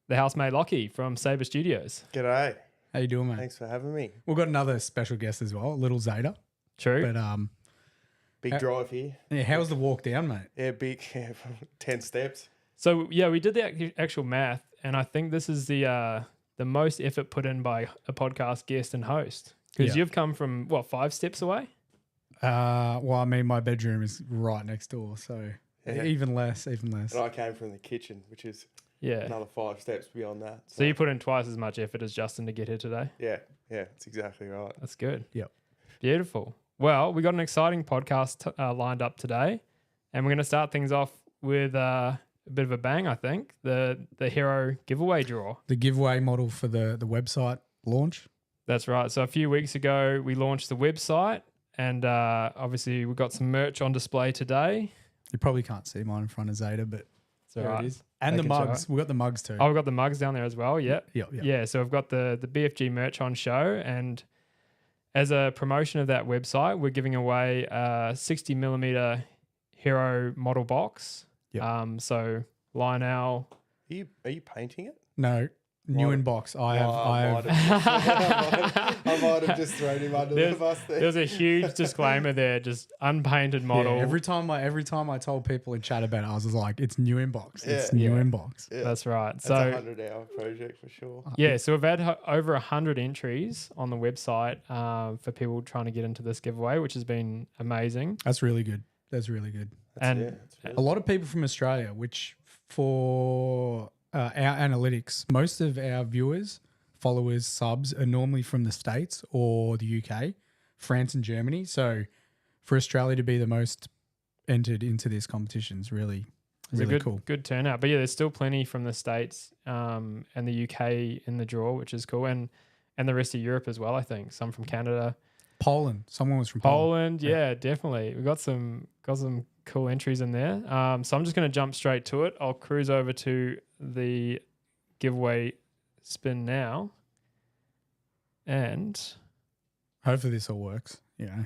the housemate Lachie from Sabre Studios. G'day. How you doing, mate? Thanks for having me. We've got another special guest as well, little Zeta. True. But Big drive here. yeah, how was the walk down, mate? Yeah, big. 10 steps. So yeah, we did the actual math, and I think this is the most effort put in by a podcast guest and host, because you've come from 5 steps away. Well, I mean, my bedroom is right next door, so even less. And I came from the kitchen, which is another 5 steps beyond that. So you put in twice as much effort as Justin to get here today. Yeah, that's exactly right. That's good. Yep. Beautiful. Well, we got an exciting podcast lined up today, and we're going to start things off with a bit of a bang, I think. The hero giveaway draw. The giveaway model for the website launch. That's right. So a few weeks ago, we launched the website, and obviously we've got some merch on display today. You probably can't see mine in front of Zeta, but there it is. And the mugs. We've got the mugs too. Oh, we've got the mugs down there as well. Yep. Yep. Yeah, so we've got the BFG merch on show, and as a promotion of that website, we're giving away a 60mm hero model box. Yep. So Lionel. Are you painting it? No. New inbox. I have. I might have just thrown him under the bus there. There's a huge disclaimer there, just unpainted model. Yeah, every time I told people in chat about it, I was like, it's new inbox. It's Yeah. new inbox. Yeah. That's right. That's So a 100-hour project for sure. yeah, so we've had over 100 entries on the website for people trying to get into this giveaway, which has been amazing. That's really good. That's really good. That's A lot of people from Australia, which for our analytics, most of our viewers, followers, subs are normally from the States or the UK, France and Germany. So for Australia to be the most entered into this competition is really cool. Good turnout. But yeah, there's still plenty from the States and the UK in the draw, which is cool. And the rest of Europe as well, I think. Some from Canada. Poland. Someone was from Poland. Yeah, definitely. We've got some cool entries in there. So I'm just going to jump straight to it. I'll cruise over to the giveaway spin now. And hopefully this all works. Yeah.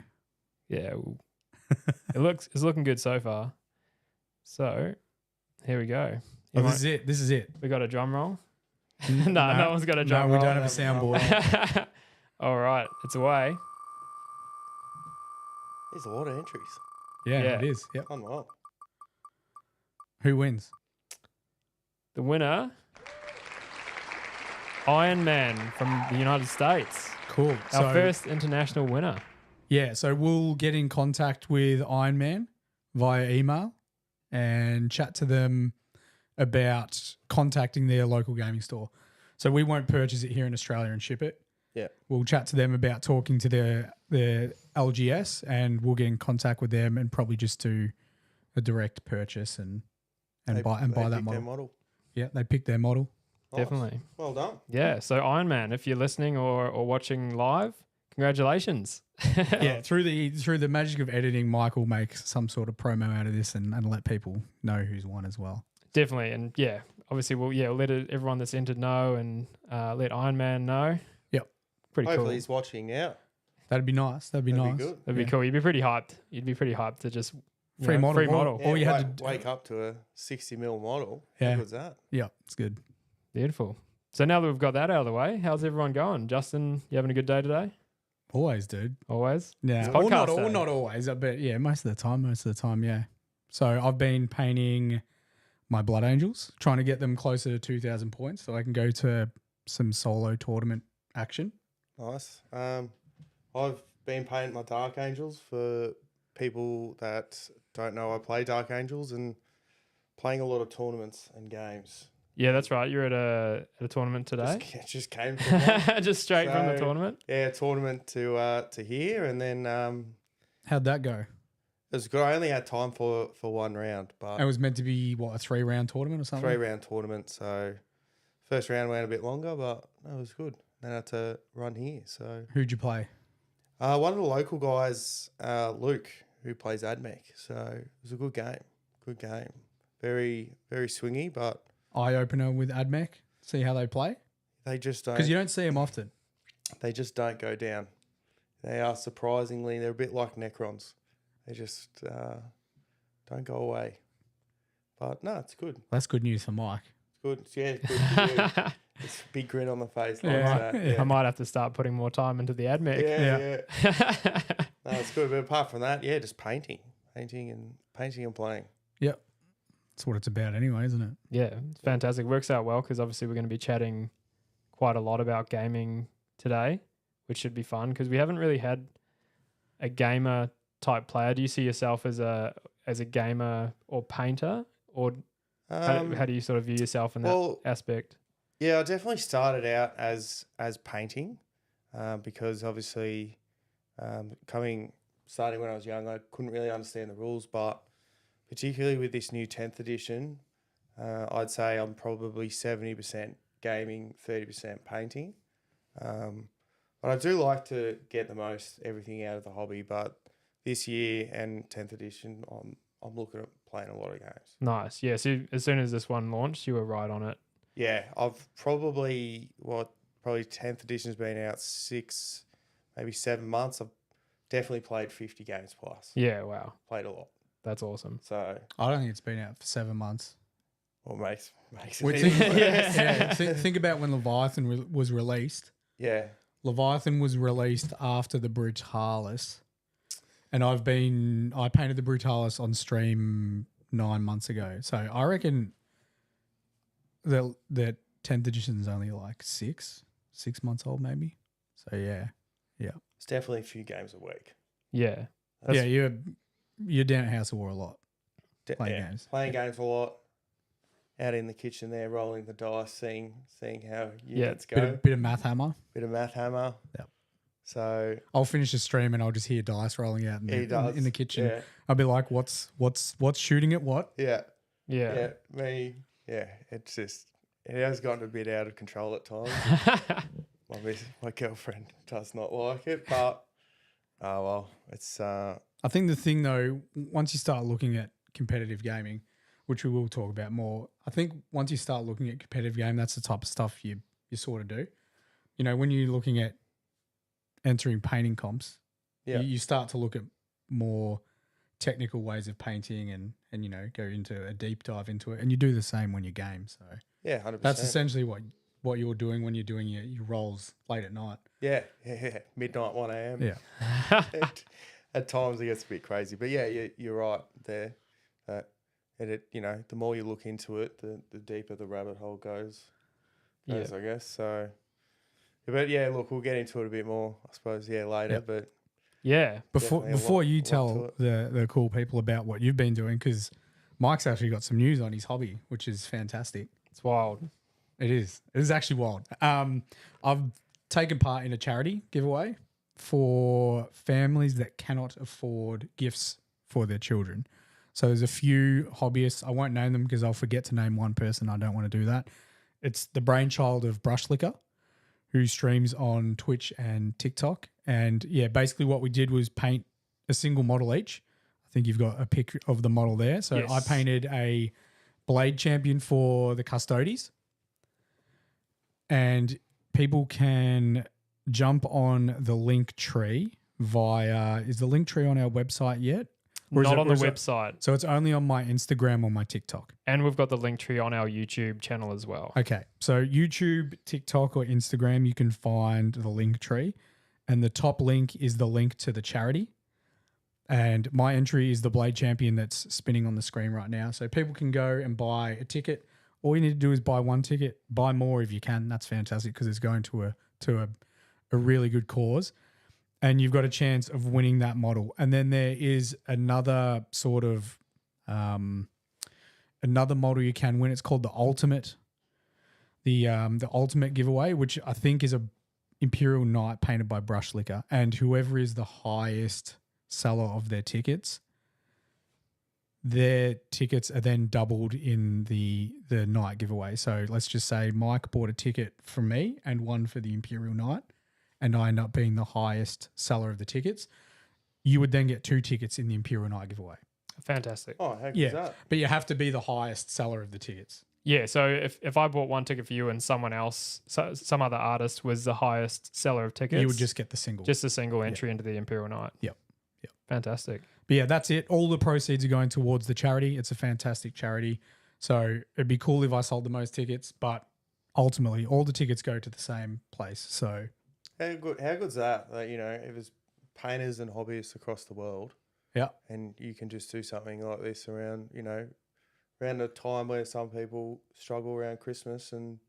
It's looking good so far. So here we go. This is it. We got a drum roll. No one's got a drum roll. No, we don't have a soundboard. All right, it's away. There's a lot of entries. Yeah, it is. Yep. Oh, wow. Who wins? The winner, Iron Man from the United States. Cool. Our first international winner. Yeah, so we'll get in contact with Iron Man via email and chat to them about contacting their local gaming store. So we won't purchase it here in Australia and ship it. Yeah. We'll chat to them about talking to their LGS, and we'll get in contact with them and probably just do a direct purchase and buy that model. Their model. Yeah, they picked their model. Nice. Definitely. Well done. Yeah, so Iron Man, if you're listening or watching live, congratulations. Yeah, through the magic of editing, Michael makes some sort of promo out of this and let people know who's won as well. Definitely. And yeah, obviously we'll let everyone that's entered know and let Iron Man know. Yep. Pretty Hopefully cool. he's watching now. That'd be nice. That'd be nice. Be good. That'd be cool. You'd be pretty hyped. You'd be pretty hyped to just free model. Yeah, All you had to wake up to a 60mm model. Yeah. How good's that? Yeah, it's good. Beautiful. So now that we've got that out of the way, how's everyone going? Justin, you having a good day today? Always, dude. Always? Yeah. It's Well, podcast day. not always, but yeah, most of the time, yeah. So I've been painting my Blood Angels, trying to get them closer to 2,000 points so I can go to some solo tournament action. Nice. I've been painting my Dark Angels for people that don't know. I play Dark Angels and playing a lot of tournaments and games. Yeah, that's right. You're at a tournament today? Just came from one. Just straight from the tournament? Yeah, tournament to here, and then How'd that go? it was good. I only had time for one round, but It was meant to be, what, a 3-round tournament or something? 3-round tournament. So first round went a bit longer, but it was good. Then I had to run here. So Who'd you play? one of the local guys, Luke, who plays AdMech. So it was a good game. Good game. Very, very swingy, but Eye-opener with AdMech? See how they play? they just don't. Because you don't see them often. They just don't go down. They are surprisingly, they're a bit like Necrons. They just don't go away. But no, it's good. That's good news for Mike. good. Yeah, good for you. It's a big grin on the face. Like Yeah. that. Yeah. I might have to start putting more time into the admech. Yeah. No, it's good. But apart from that, just painting and playing. Yep. That's what it's about anyway, isn't it? Yeah, it's fantastic. Works out well because obviously we're going to be chatting quite a lot about gaming today, which should be fun because we haven't really had a gamer type player. Do you see yourself as a gamer or painter, or how do you sort of view yourself in that aspect? Yeah, I definitely started out as painting because obviously starting when I was young, I couldn't really understand the rules, but particularly with this new 10th edition, I'd say I'm probably 70% gaming, 30% painting. But I do like to get the most everything out of the hobby. But this year and 10th edition, I'm looking at playing a lot of games. Nice. Yeah, so as soon as this one launched, you were right on it. Yeah, I've probably 10th edition's been out 6, maybe 7 months. I've definitely played 50 games plus. Yeah, wow. Played a lot. That's awesome. So I don't think it's been out for 7 months. Well, makes it Think, even yeah. Think about when Leviathan was released. Yeah. Leviathan was released after the Brutalis, and I painted the Brutalis on stream 9 months ago. So I reckon that 10th edition is only like 6 months old, maybe. So yeah. It's definitely a few games a week. Yeah. You're down at House of War a lot. Playing games. Playing games a lot. Out in the kitchen there, rolling the dice, seeing how units go. Bit of math hammer. Yep. So I'll finish the stream and I'll just hear dice rolling out in the kitchen. Yeah. I'll be like, what's shooting at what? Yeah. Yeah. It's just, it has gotten a bit out of control at times. My girlfriend does not like it, but it's. I think the thing though, once you start looking at competitive gaming, which we will talk about more, I think once you start looking at competitive game, that's the type of stuff you sort of do. You know, when you're looking at entering painting comps, you start to look at more technical ways of painting and go into a deep dive into it, and you do the same when you game. So 100%. That's essentially what you're doing when you're doing your rolls late at night. Yeah. Midnight, 1 a.m. Yeah. At times it gets a bit crazy, but you're right there. The more you look into it, the deeper the rabbit hole goes, I guess. So, but look, we'll get into it a bit more, I suppose, later. Yep. But before you tell the cool people about what you've been doing, because Mike's actually got some news on his hobby, which is fantastic. It's wild. It is. It is actually wild. I've taken part in a charity giveaway for families that cannot afford gifts for their children. So there's a few hobbyists. I won't name them because I'll forget to name one person. I don't want to do that. It's the brainchild of Brushlicker, who streams on Twitch and TikTok. And basically what we did was paint a single model each. I think you've got a pic of the model there. So yes. I painted a Blade champion for the Custodes. And people can jump on the link tree via, is the link tree on our website yet? Not on the website. So it's only on my Instagram or my TikTok. And we've got the link tree on our YouTube channel as well. Okay. So YouTube, TikTok or Instagram, you can find the link tree. And the top link is the link to the charity. And my entry is the Blade Champion that's spinning on the screen right now. So people can go and buy a ticket. All you need to do is buy one ticket. Buy more if you can. That's fantastic because it's going to a really good cause. And you've got a chance of winning that model. And then there is another sort of another model you can win. It's called the Ultimate, the Ultimate giveaway, which I think is a Imperial Knight painted by Brushlicker. And whoever is the highest seller of their tickets are then doubled in the night giveaway. So let's just say Mike bought a ticket from me and one for the Imperial Knight, and I end up being the highest seller of the tickets. You would then get 2 tickets in the Imperial Knight giveaway. Fantastic. Oh, heck is that? But you have to be the highest seller of the tickets. Yeah, so if I bought one ticket for you and someone else, some other artist was the highest seller of tickets, you would just get the single. Just a single entry into the Imperial Knight. Yep. Fantastic. But that's it. All the proceeds are going towards the charity. It's a fantastic charity. So it'd be cool if I sold the most tickets, but ultimately all the tickets go to the same place. So How good's that? Like, if it's painters and hobbyists across the world, yeah, and you can just do something like this around, around a time where some people struggle around Christmas, and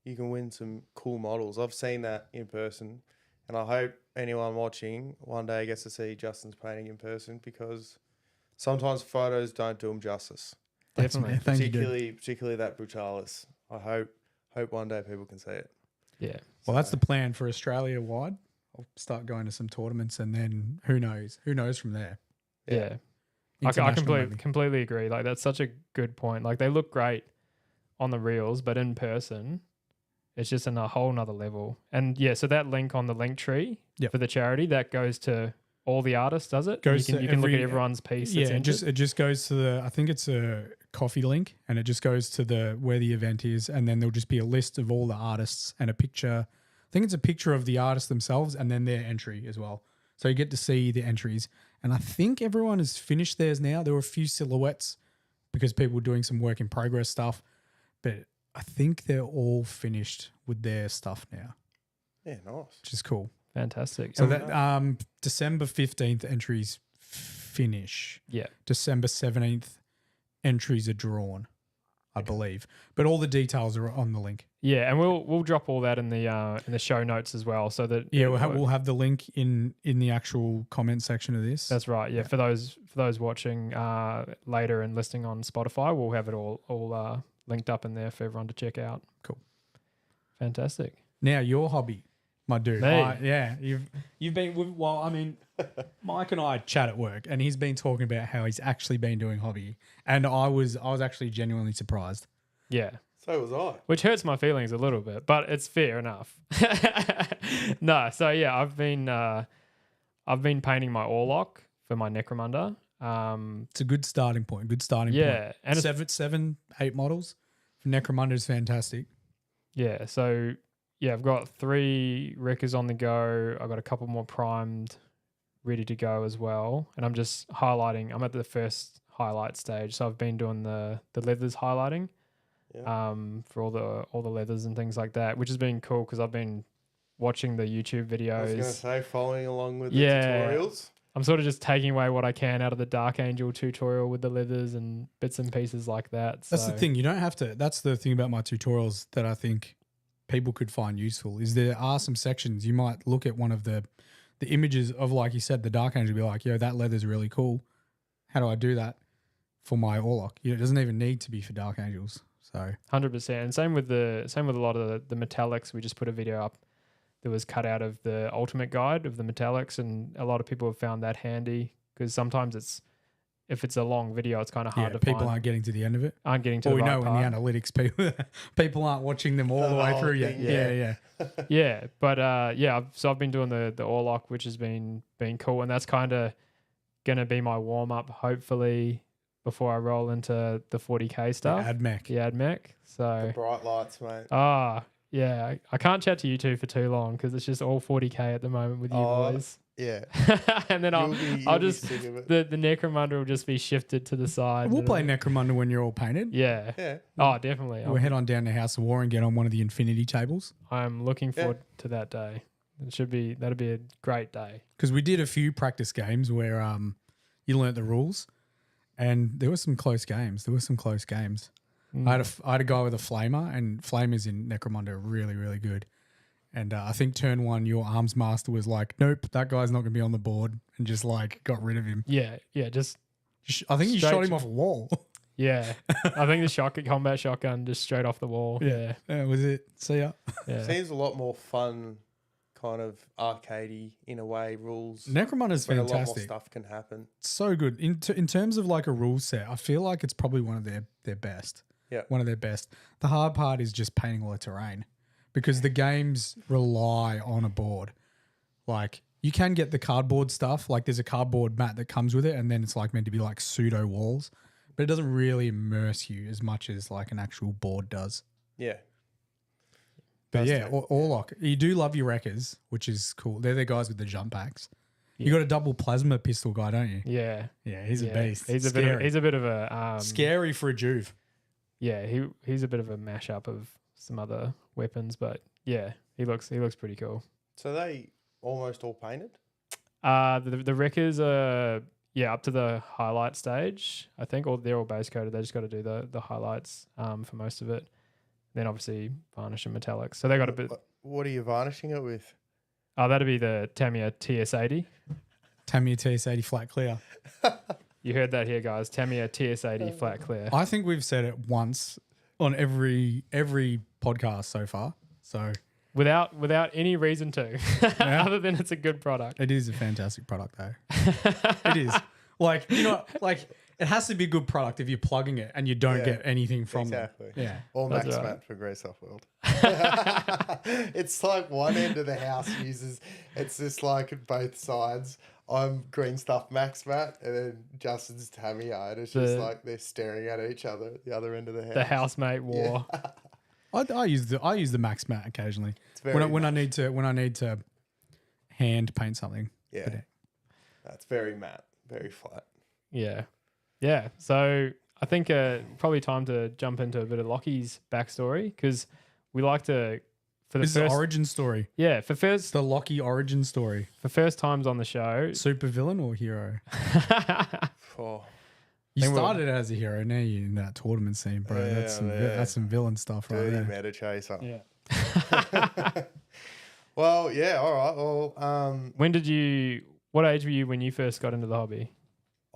you can win some cool models. I've seen that in person, and I hope anyone watching one day gets to see Justin's painting in person, because sometimes photos don't do them justice. Definitely. Thank you, dude. Particularly that Brutalis. I hope one day people can see it. Yeah. Well, that's the plan for Australia wide. I'll start going to some tournaments, and then who knows? Who knows from there? Yeah. I completely agree. Like, that's such a good point. Like, they look great on the reels, but in person, it's just a whole nother level. And yeah, so that link on the link tree for the charity, that goes to all the artists, does it? You can look at everyone's piece. Yeah, it just goes to I think it's a coffee link, and it just goes to where the event is, and then there'll just be a list of all the artists and a picture. I think it's a picture of the artists themselves and then their entry as well. So you get to see the entries. And I think everyone has finished theirs now. There were a few silhouettes because people were doing some work in progress stuff, but I think they're all finished with their stuff now. Yeah, nice. Which is cool. Fantastic. So that December 15th entries finish. Yeah. December 17th entries are drawn, I believe. But all the details are on the link. Yeah, and we'll drop all that in the show notes as well, so that we'll have the link in the actual comment section of this. That's right. Yeah, for those watching later and listening on Spotify, we'll have it all linked up in there for everyone to check out. Cool. Fantastic. Now your hobby, my dude. Me. You've been Mike and I chat at work, and he's been talking about how he's actually been doing hobby, and I was actually genuinely surprised. Yeah. So was I. Which hurts my feelings a little bit, but it's fair enough. No, so yeah, I've been painting my Orlock for my Necromunda. It's a good starting point. Yeah, and 8 models for Necromunda is fantastic. Yeah, so yeah, I've got 3 Wreckers on the go. I've got a couple more primed, ready to go as well, and I'm just highlighting. I'm at the first highlight stage, so I've been doing the leathers highlighting. Yeah. For all the leathers and things like that, which has been cool because I've been watching the YouTube videos. I was going to say, following along with the tutorials. I'm sort of just taking away what I can out of the Dark Angel tutorial with the leathers and bits and pieces like that. That's the thing. You don't have to. That's the thing about my tutorials that I think people could find useful is there are some sections you might look at one of the images of, like you said, the Dark Angel, be like, yo, that leather's really cool. How do I do that for my Orlock? It doesn't even need to be for Dark Angels. So 100%. And same with a lot of the metallics. We just put a video up that was cut out of the ultimate guide of the metallics, and a lot of people have found that handy because sometimes if it's a long video, it's kind of hard to people find. Aren't getting to the end of it. Aren't getting to the right know part. in the analytics, people aren't watching them all the way through yet. Yeah. Yeah, but I've been doing the Orlock, which has been cool, and that's kind of gonna be my warm up, hopefully, before I roll into the 40k stuff. The AdMech. So The bright lights, mate. Yeah, I can't chat to you two for too long because it's just all 40k at the moment with you boys. Yeah. And then I'll just the Necromunda will just be shifted to the side. We'll play Necromunda when you're all painted. Yeah. Oh, definitely. We'll head on down to House of War and get on one of the Infinity tables. I'm looking forward to that day. That'll be a great day. Because we did a few practice games where you learnt the rules, and there were some close games. I had a guy with a flamer, and flamers in Necromunda are really, really good. And I think turn 1, your arms master was like, nope, that guy's not going to be on the board, and just like got rid of him. Yeah, I think you shot him off a wall. Yeah, I think the combat shotgun just straight off the wall. Yeah, that was it. See ya. Yeah. Seems a lot more fun, kind of arcadey in a way. Rules. Necromunda's fantastic. A lot more stuff can happen. So good in terms of like a rule set. I feel like it's probably one of their best. Yeah, one of their best. The hard part is just painting all the terrain, because the games rely on a board. Like, you can get the cardboard stuff. Like, there's a cardboard mat that comes with it, and then it's like meant to be like pseudo walls, but it doesn't really immerse you as much as like an actual board does. Yeah. But Orlock, you do love your wreckers, which is cool. They're the guys with the jump packs. Yeah. You got a double plasma pistol guy, don't you? Yeah. Yeah, he's a beast. He's a bit of a scary for a Juve. he's a bit of a mashup of some other weapons, but yeah, he looks pretty cool. So they almost all painted? The wreckers are up to the highlight stage, I think, or they're all base coated. They just got to do the highlights for most of it. Then obviously varnish and metallics. So they got a bit. What are you varnishing it with? Oh, that'd be the Tamiya TS80. Tamiya TS80 flat clear. You heard that here, guys. Tamiya TS80 flat clear. I think we've said it once on every podcast so far. So without any reason to, other than it's a good product. It is a fantastic product, though. It is. Like, you know, like it has to be a good product if you're plugging it and you don't get anything from it. Yeah. Or That's Max right. Mat for Grey Soft World. It's like one end of the house uses, it's just like both sides. I'm green stuff Max Mat and then Justin's Tamiya. And it's just like they're staring at each other at the other end of the house. The housemate war. I use the Max Mat occasionally It's very when I need to hand paint something. Yeah. That's very matte, very flat. Yeah. Yeah. So I think probably time to jump into a bit of Lachie's backstory because we like to for the This is first the origin story. Yeah, It's the Lachie origin story. for first times on the show. Super villain or hero? Oh, You think we'll- started as a hero, now you're in that tournament scene, bro. Yeah, That's some villain stuff right dirty there. meta chaser. Yeah. Well, yeah, all right. Well, What age were you when you first got into the hobby?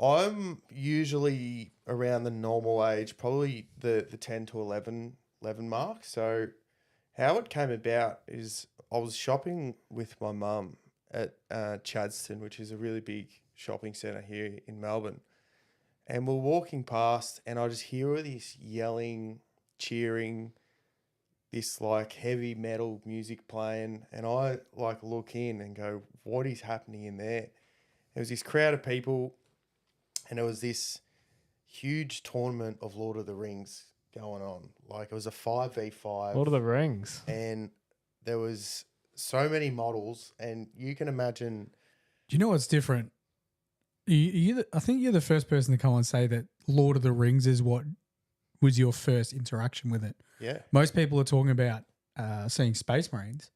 I'm usually around the normal age, probably the 10 to 11 mark. So how it came about is I was shopping with my mum at Chadstone, which is a really big shopping centre here in Melbourne. And we're walking past and I just hear all this yelling, cheering, this like heavy metal music playing. And I like look in and go, what is happening in there? There was this crowd of people and there was this huge tournament of Lord of the Rings going on. Like it was a 5v5. Lord of the Rings. And there was so many models and you can imagine. Do you know what's different? I think you're the first person to come on and say that Lord of the Rings is what was your first interaction with it. Yeah. Most people are talking about seeing Space Marines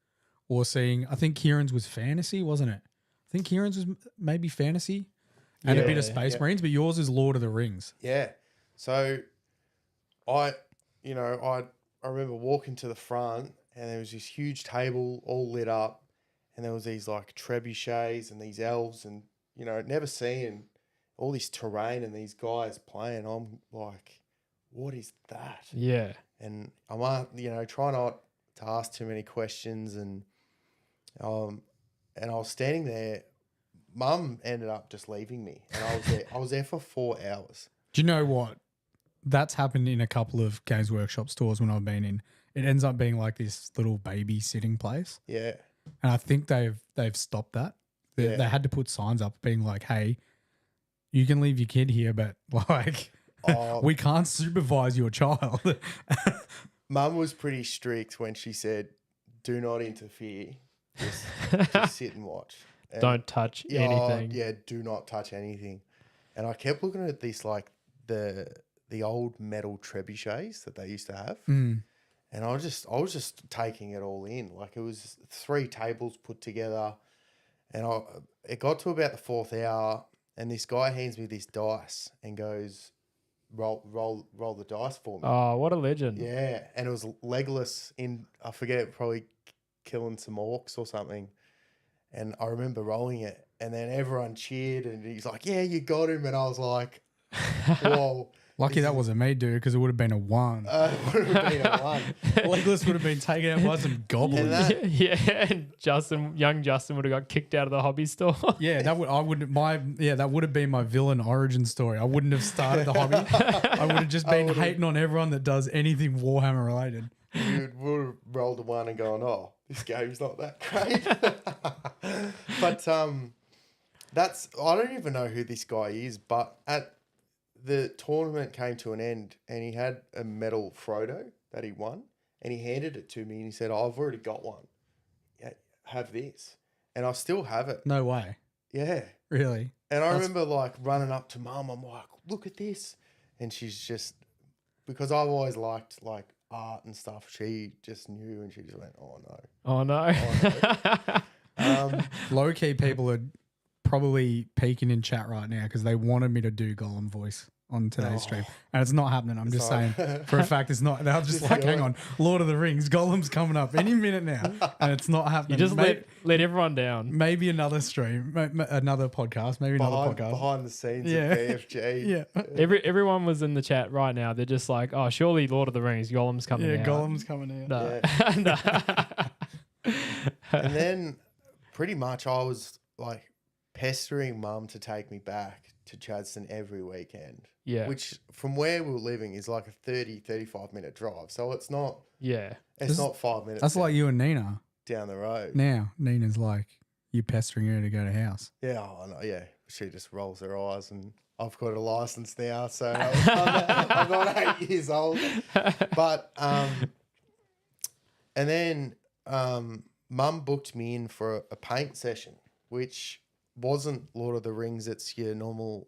or seeing, I think Kieran's was fantasy, wasn't it? I think Kieran's was maybe fantasy and a bit of Space Marines, but yours is Lord of the Rings. Yeah. So I remember walking to the front and there was this huge table all lit up and there was these like trebuchets and these elves and, never seeing all this terrain and these guys playing. I'm like, what is that? Yeah. And I'm, try not to ask too many questions and I was standing there. Mum ended up just leaving me and I was there for 4 hours. Do you know what? That's happened in a couple of Games Workshop stores when I've been in. It ends up being like this little baby sitting place. Yeah. And I think they've stopped that. They had to put signs up being like, hey, you can leave your kid here, but like we can't supervise your child. Mum was pretty strict when she said, do not interfere. Just sit and watch. And Don't touch anything. Do not touch anything. And I kept looking at this like the old metal trebuchets that they used to have. Mm. And I was just taking it all in. Like it was 3 tables put together. And it got to about the 4th hour and this guy hands me this dice and goes, roll the dice for me. Oh, what a legend. Yeah. And it was Legolas I forget, probably killing some orcs or something. And I remember rolling it and then everyone cheered and he's like, yeah, you got him. And I was like, whoa. Lucky that wasn't me, dude, because it would have been a 1. It would have been a 1. Legolas would have been taken out by some goblins. And young Justin would have got kicked out of the hobby store. Yeah, that would have been my villain origin story. I wouldn't have started the hobby. I would have just been hating on everyone that does anything Warhammer related. You would have rolled a 1 and gone, oh, this game's not that great. But I don't even know who this guy is, but the tournament came to an end and he had a metal Frodo that he won and he handed it to me and he said, oh, I've already got one. Yeah, have this. And I still have it. No way. Yeah. Really? And I remember like running up to Mum. I'm like, look at this. And she's just because I've always liked like art and stuff, she just knew and she just went, oh no. Oh no. Low key people are probably peeking in chat right now because they wanted me to do Gollum voice on today's stream, and it's not happening. I'm just saying for a fact it's not. They're just like, hang on, Lord of the Rings, Gollum's coming up any minute now, and it's not happening. You just let everyone down. Maybe another stream, another podcast, maybe another podcast behind the scenes of BFG. Yeah, everyone was in the chat right now. They're just like, oh, surely Lord of the Rings, Gollum's coming out. Yeah, Gollum's coming out. No. Yeah. And then pretty much I was like pestering Mum to take me back to Chadstone every weekend. Yeah. Which from where we were living is like a 35 minute drive. So it's not Yeah. it's not 5 minutes. That's like you and Nina. Down the road. Now Nina's like you pestering her to go to house. Yeah, I know, yeah. She just rolls her eyes and I've got a license now, so I'm not 8 years old. But and then Mum booked me in for a paint session, which wasn't Lord of the Rings. It's your normal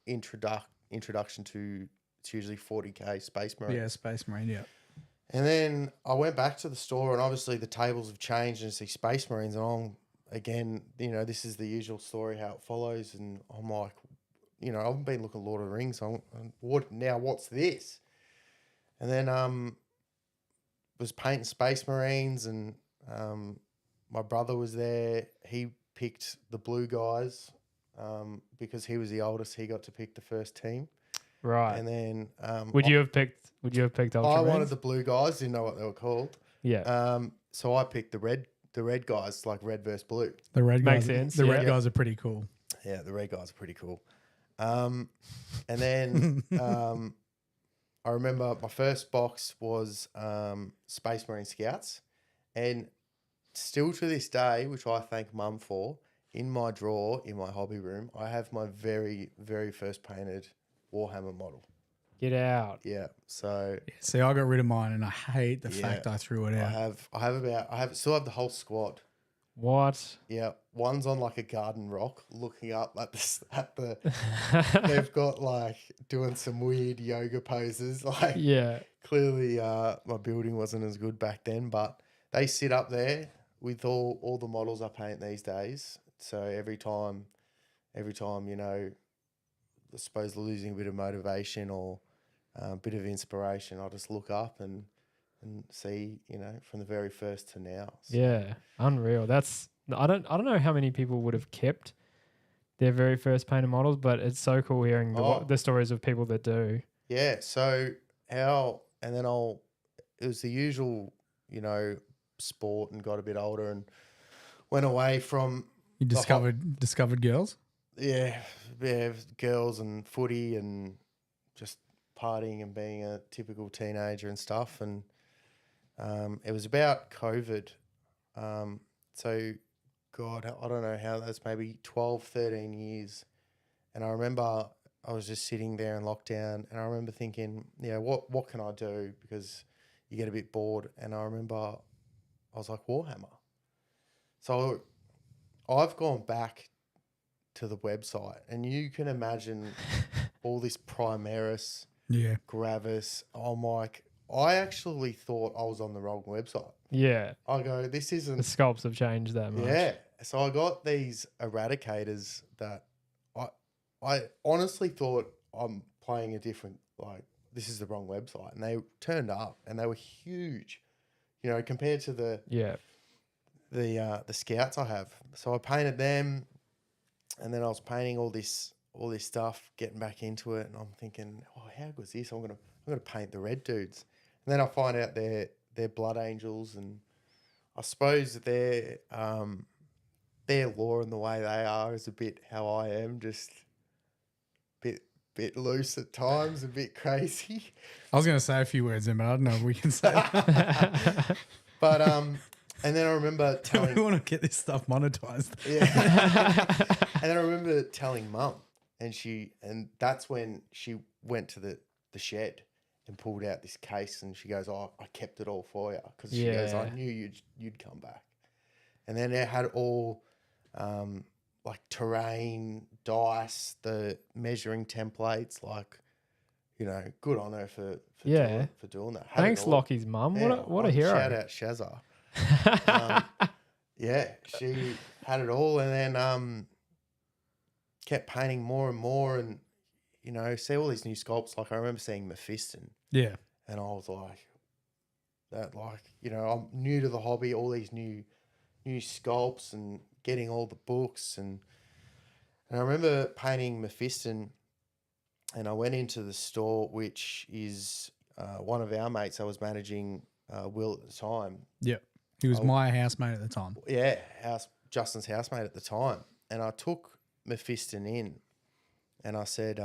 introduction to, it's usually 40k Space Marine. Yeah, Space Marine, yeah. And then I went back to the store and obviously the tables have changed and see Space Marines and I'm, again, you know, this is the usual story, how it follows. And I'm like, you know, I've been looking at Lord of the Rings. So what's this? And then was painting Space Marines and my brother was there. He picked the blue guys because he was the oldest. He got to pick the first team. Right. And then Would you have picked Ultramarines? I wanted the blue guys, didn't know what they were called. Yeah. So I picked the red guys, like red versus blue. The red Makes guys, sense, The red yeah. guys are pretty cool. Yeah, the red guys are pretty cool. And then I remember my first box was Space Marine Scouts. And still to this day, which I thank Mum for, in my drawer, in my hobby room, I have my very, very first painted Warhammer model. Get out. Yeah. So See, I got rid of mine, and I hate the Yeah. fact I threw it out. I still have the whole squad. What? Yeah, one's on like a garden rock, looking up at the. They've got like doing some weird yoga poses. Like, Yeah. clearly, my building wasn't as good back then, but they sit up there with all the models I paint these days. So every time, you know, I suppose losing a bit of motivation or a bit of inspiration, I just look up and see, you know, from the very first to now. So, Yeah. Unreal. I don't know how many people would have kept their very first painted models, but it's so cool hearing the stories of people that do. yeah. So it was the usual, you know, sport and got a bit older and went away from. You discovered girls? Yeah, girls and footy and just partying and being a typical teenager and stuff. And it was about COVID. So, God, I don't know how that's maybe 12, 13 years. And I remember I was just sitting there in lockdown and I remember thinking, yeah, what can I do? Because you get a bit bored. And I remember I was like, Warhammer. So I've gone back to the website and you can imagine all this Primaris, Yeah. Gravis. I'm like, I actually thought I was on the wrong website. Yeah. I go, this The isn't. sculpts have changed that much. Yeah. So I got these eradicators that I honestly thought I'm playing a different, like, this is the wrong website. And they turned up and they were huge, you know, compared to the scouts I have. So I painted them and then I was painting all this stuff, getting back into it. And I'm thinking, oh, how good is this? I'm gonna paint the red dudes. And then I find out they're blood angels, and I suppose their lore and the way they are is a bit how I am, just bit loose at times, a bit crazy. I was going to say a few words then, but I don't know if we can say that. But and then I remember telling we want to get this stuff monetized. yeah. And then I remember telling Mum, and that's when she went to the shed and pulled out this case, and she goes, "Oh, I kept it all for you," because she goes, "I knew you'd come back." And then it had all like terrain, dice, the measuring templates, like, you know, good on her for Yeah. doing that. Had it Thanks, all. Lockie's mum. Yeah, What a hero. Shout out Shazza. Yeah, she had it all, and then kept painting more and more, and you know, see all these new sculpts. Like I remember seeing Mephiston, Yeah. and I was like, that, like, you know, I'm new to the hobby. All these new sculpts and getting all the books, and I remember painting Mephiston, and I went into the store, which is one of our mates I was managing, Will at the time. Yeah. He was my housemate at the time. Yeah, Justin's housemate at the time. And I took Mephiston in and I said,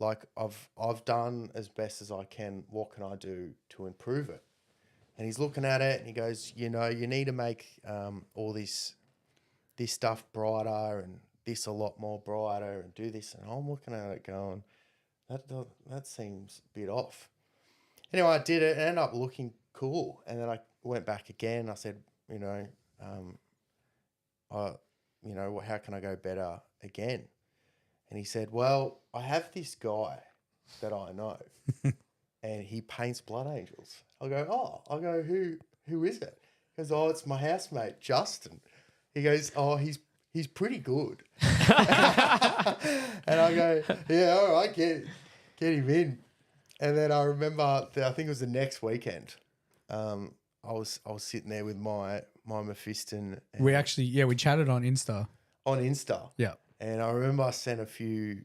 like, I've done as best as I can. What can I do to improve it? And he's looking at it and he goes, you know, you need to make all this stuff brighter and this a lot more brighter and do this. And I'm looking at it going, that seems a bit off. Anyway, I did it and ended up looking cool. And then I went back again. I said, you know, how can I go better again? And he said, well, I have this guy that I know and he paints blood angels. I go, who is it? He goes, oh, it's my housemate, Justin. He goes, oh, he's pretty good. And I go, yeah, all right, get him in. And then I remember, I think it was the next weekend, I was sitting there with my Mephiston. We actually, we chatted on Insta. On Insta. Yeah. And I remember I sent a few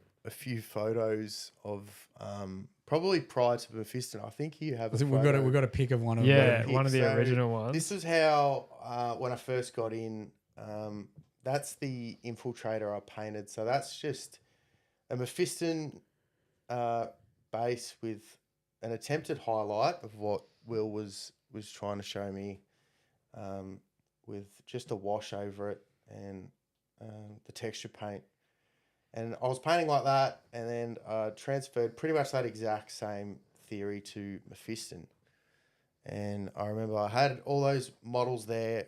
photos of probably prior to Mephiston. I think you have. We've got a pic of one of them. One of the original ones. This is how when I first got in. That's the infiltrator I painted. So that's just a Mephiston base with an attempted highlight of what Will was trying to show me, with just a wash over it and the texture paint. And I was painting like that, and then transferred pretty much that exact same theory to Mephiston. And I remember I had all those models there,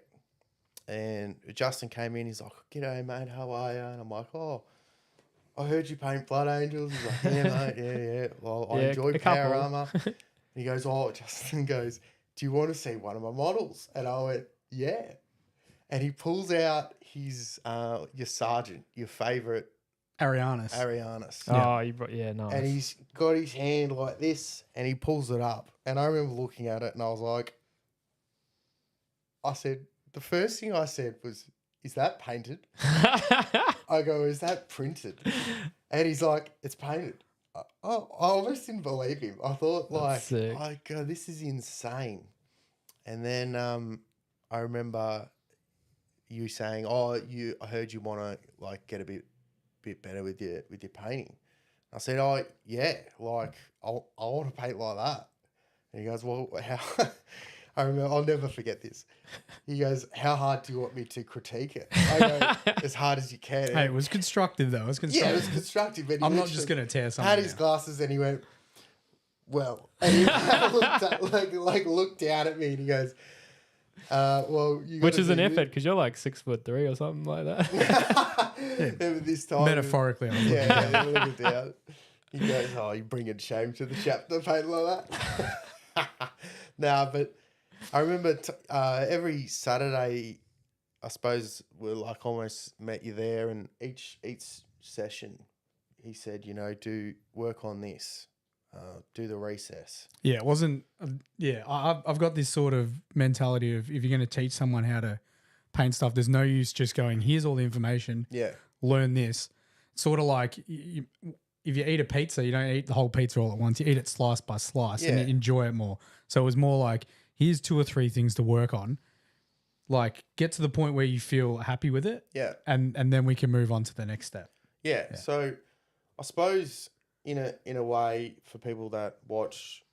and Justin came in. He's like, "G'day, mate. How are you?" And I'm like, "Oh, I heard you paint blood angels." He's like, "Yeah, mate. Yeah. Well, I enjoy power armor." And he goes, "Oh," Justin goes, "Do you want to see one of my models?" And I went, "Yeah." And he pulls out his your sergeant, your favourite. Arianis. Oh, nice. And he's got his hand like this, and he pulls it up. And I remember looking at it, and I was like, the first thing I said was, "Is that painted?" I go, "Is that printed?" And he's like, "It's painted." I almost didn't believe him. I thought, I go, "This is insane." And then I remember you saying, I heard you want to like get a bit better with your painting. I said, "Oh yeah, like I want to paint like that." And he goes, "Well, how?" I remember, I'll never forget this. He goes, "How hard do you want me to critique it?" I go, "As hard as you can." Hey, it was constructive though. Yeah, it was constructive. But I'm not just going to tear something. Had his glasses and he went, "Well," and he looked down at me and he goes, "Well, you." Which is an effort because you're like 6'3" or something like that. This time, metaphorically, looking down. He goes, "Oh, you're bringing shame to the chapter paint like that." Nah, but I remember every Saturday, I suppose we're like almost met you there, and each session, he said, you know, do work on this, do the recess. Yeah, it wasn't. I've got this sort of mentality of if you're going to teach someone how to paint stuff, there's no use just going, "Here's all the information. Yeah, learn this." Sort of like if you eat a pizza, you don't eat the whole pizza all at once. You eat it slice by slice and you enjoy it more. So it was more like, here's 2 or 3 things to work on. Like, get to the point where you feel happy with it. Yeah. And then we can move on to the next step. Yeah. So I suppose in a way, for people that watch,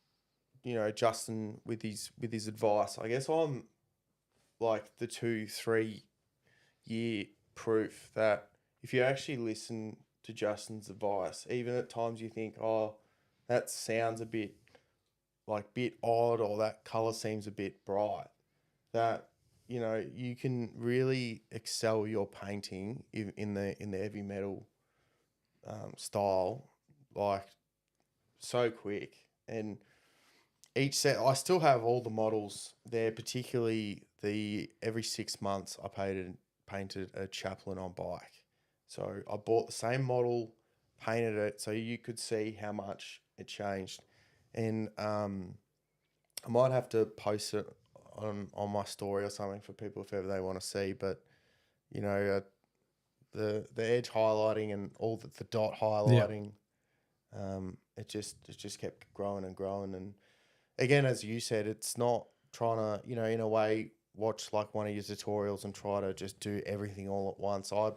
you know, Justin with his advice, I guess I'm like the 2-3 year proof that if you actually listen to Justin's advice, even at times you think, "Oh, that sounds a bit odd," or "that color seems a bit bright," that, you know, you can really excel your painting in the heavy metal style, like so quick. And each set, I still have all the models there, particularly every 6 months I painted a chaplain on bike. So I bought the same model, painted it so you could see how much it changed. And I might have to post it on my story or something for people if ever they want to see. But, you know, the edge highlighting and all the dot highlighting, it just kept growing and growing. And again, as you said, it's not trying to, you know, in a way, watch like one of your tutorials and try to just do everything all at once. I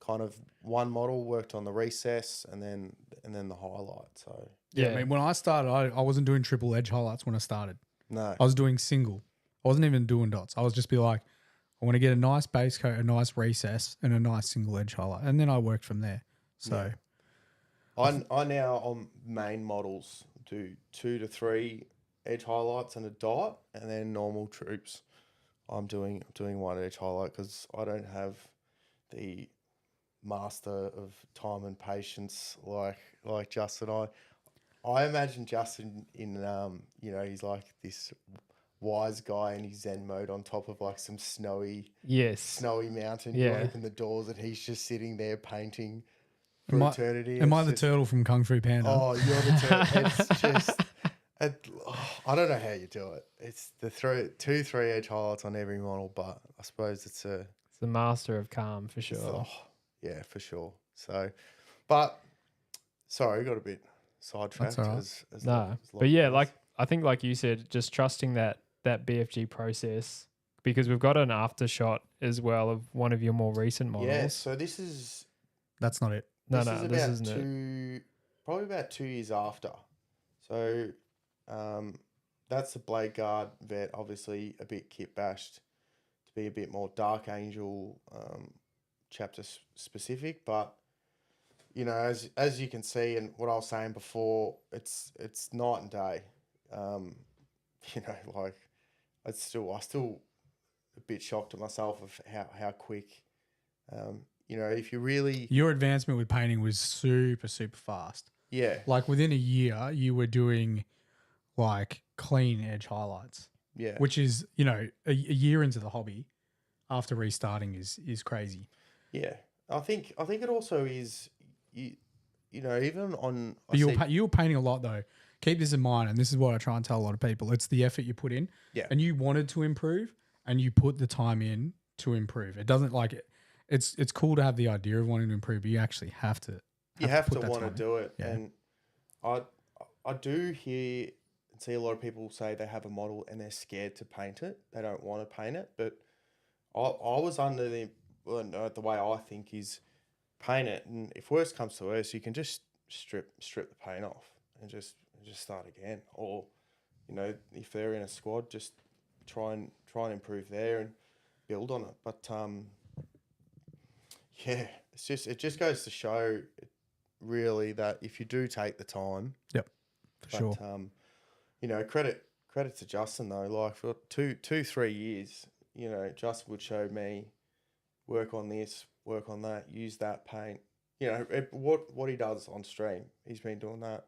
kind of one model worked on the recess and then the highlight. So yeah, I mean, when I started, I wasn't doing triple edge highlights when I started. no, I was doing single. I wasn't even doing dots. I was just be like, I want to get a nice base coat, a nice recess, and a nice single edge highlight, and then I worked from there. So I now on main models do 2 to 3 edge highlights and a dot, and then normal troops I'm doing one edge highlight because I don't have the master of time and patience like Justin. I imagine Justin in you know, he's like this wise guy in his Zen mode on top of like some snowy mountain. You open the doors and he's just sitting there painting for eternity. Am I the turtle from Kung Fu Panda? Oh, you're the turtle. It's just I don't know how you do it. It's the 2-3 edge highlights on every model, but I suppose it's the master of calm for sure. Yeah, for sure. So, but sorry, got a bit sidetracked. That's all right. No, but yeah, like I think, like you said, just trusting that BFG process, because we've got an after shot as well of one of your more recent models. Yeah, so this is That's not it. This isn't it. Probably about 2 years after. So, that's the Blade Guard vet, obviously a bit kit bashed to be a bit more Dark Angel chapter specific, but you know, as you can see, and what I was saying before, it's night and day. You know, like I still a bit shocked at myself of how quick. You know, if you really Your advancement with painting was super, super fast. yeah, Like within a year, you were doing like clean edge highlights. yeah, Which is, you know, a year into the hobby after restarting is crazy. yeah. I think it also is you know, even on But you were painting a lot though. Keep this in mind, and this is what I try and tell a lot of people. It's the effort you put in. Yeah. And you wanted to improve and you put the time in to improve. It doesn't like it. It's cool to have the idea of wanting to improve, but you actually have to. You have to put that want to time do it. Yeah. And I do hear and see a lot of people say they have a model and they're scared to paint it. They don't want to paint it. But I was under the way I think is paint it, and if worst comes to worst, you can just strip the paint off and just start again. Or, you know, if they're in a squad, just try and improve there and build on it. But yeah, it just goes to show really that if you do take the time, sure. You know, credit to Justin though. Like for 3 years, you know, Justin would show me work on this, work on that, use that paint. You know, what he does on stream, he's been doing that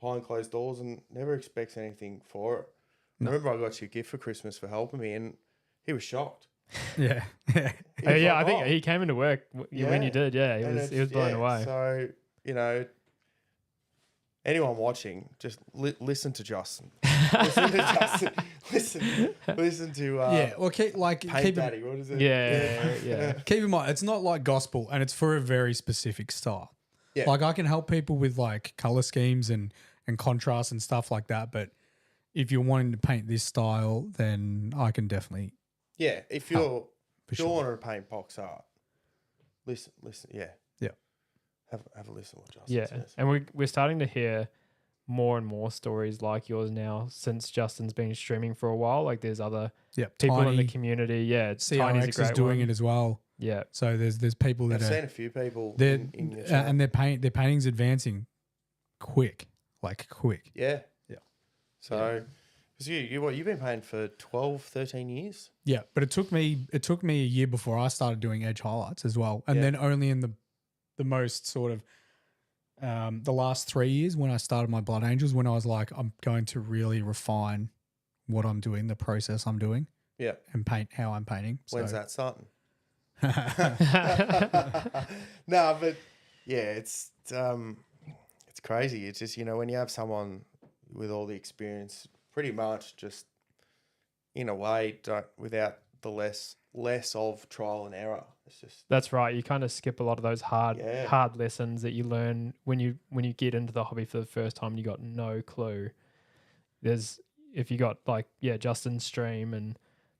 behind closed doors and never expects anything for it. No. I remember I got you a gift for Christmas for helping me, and he was shocked. Yeah. I think he came into work when you did. Yeah, he was blown away. So, you know, anyone watching, just listen to Justin. Listen to Justin. Listen to Well, Paint Daddy. What is it? Yeah. Keep in mind, it's not like gospel, and it's for a very specific style. Yeah. Like I can help people with like color schemes and contrast and stuff like that, but if you're wanting to paint this style, then I can definitely. Yeah, if you're sure. wanting to paint box art, listen. Yeah. Have a listen to what Justin says. And we're starting to hear more and more stories like yours now since Justin's been streaming for a while. Like there's other people in the community. Yeah, CRX is doing it as well. Yeah. So there's people that I've seen a few people in your chat. and their painting's advancing quick. Yeah. Yeah. So, because you've been painting for 12, 13 years? Yeah, but it took me a year before I started doing edge highlights as well, and then only in the most sort of the last 3 years when I started my Blood Angels, when I was like, I'm going to really refine what I'm doing, the process I'm doing, Yeah. and paint how I'm painting. When's So- that starting? No, but yeah, it's crazy. It's just, when you have someone with all the experience, pretty much just in a way, without the less of trial and error. It's just That's right. You kind of skip a lot of those hard lessons that you learn when you get into the hobby for the first time. You got no clue. If you got Justin's stream and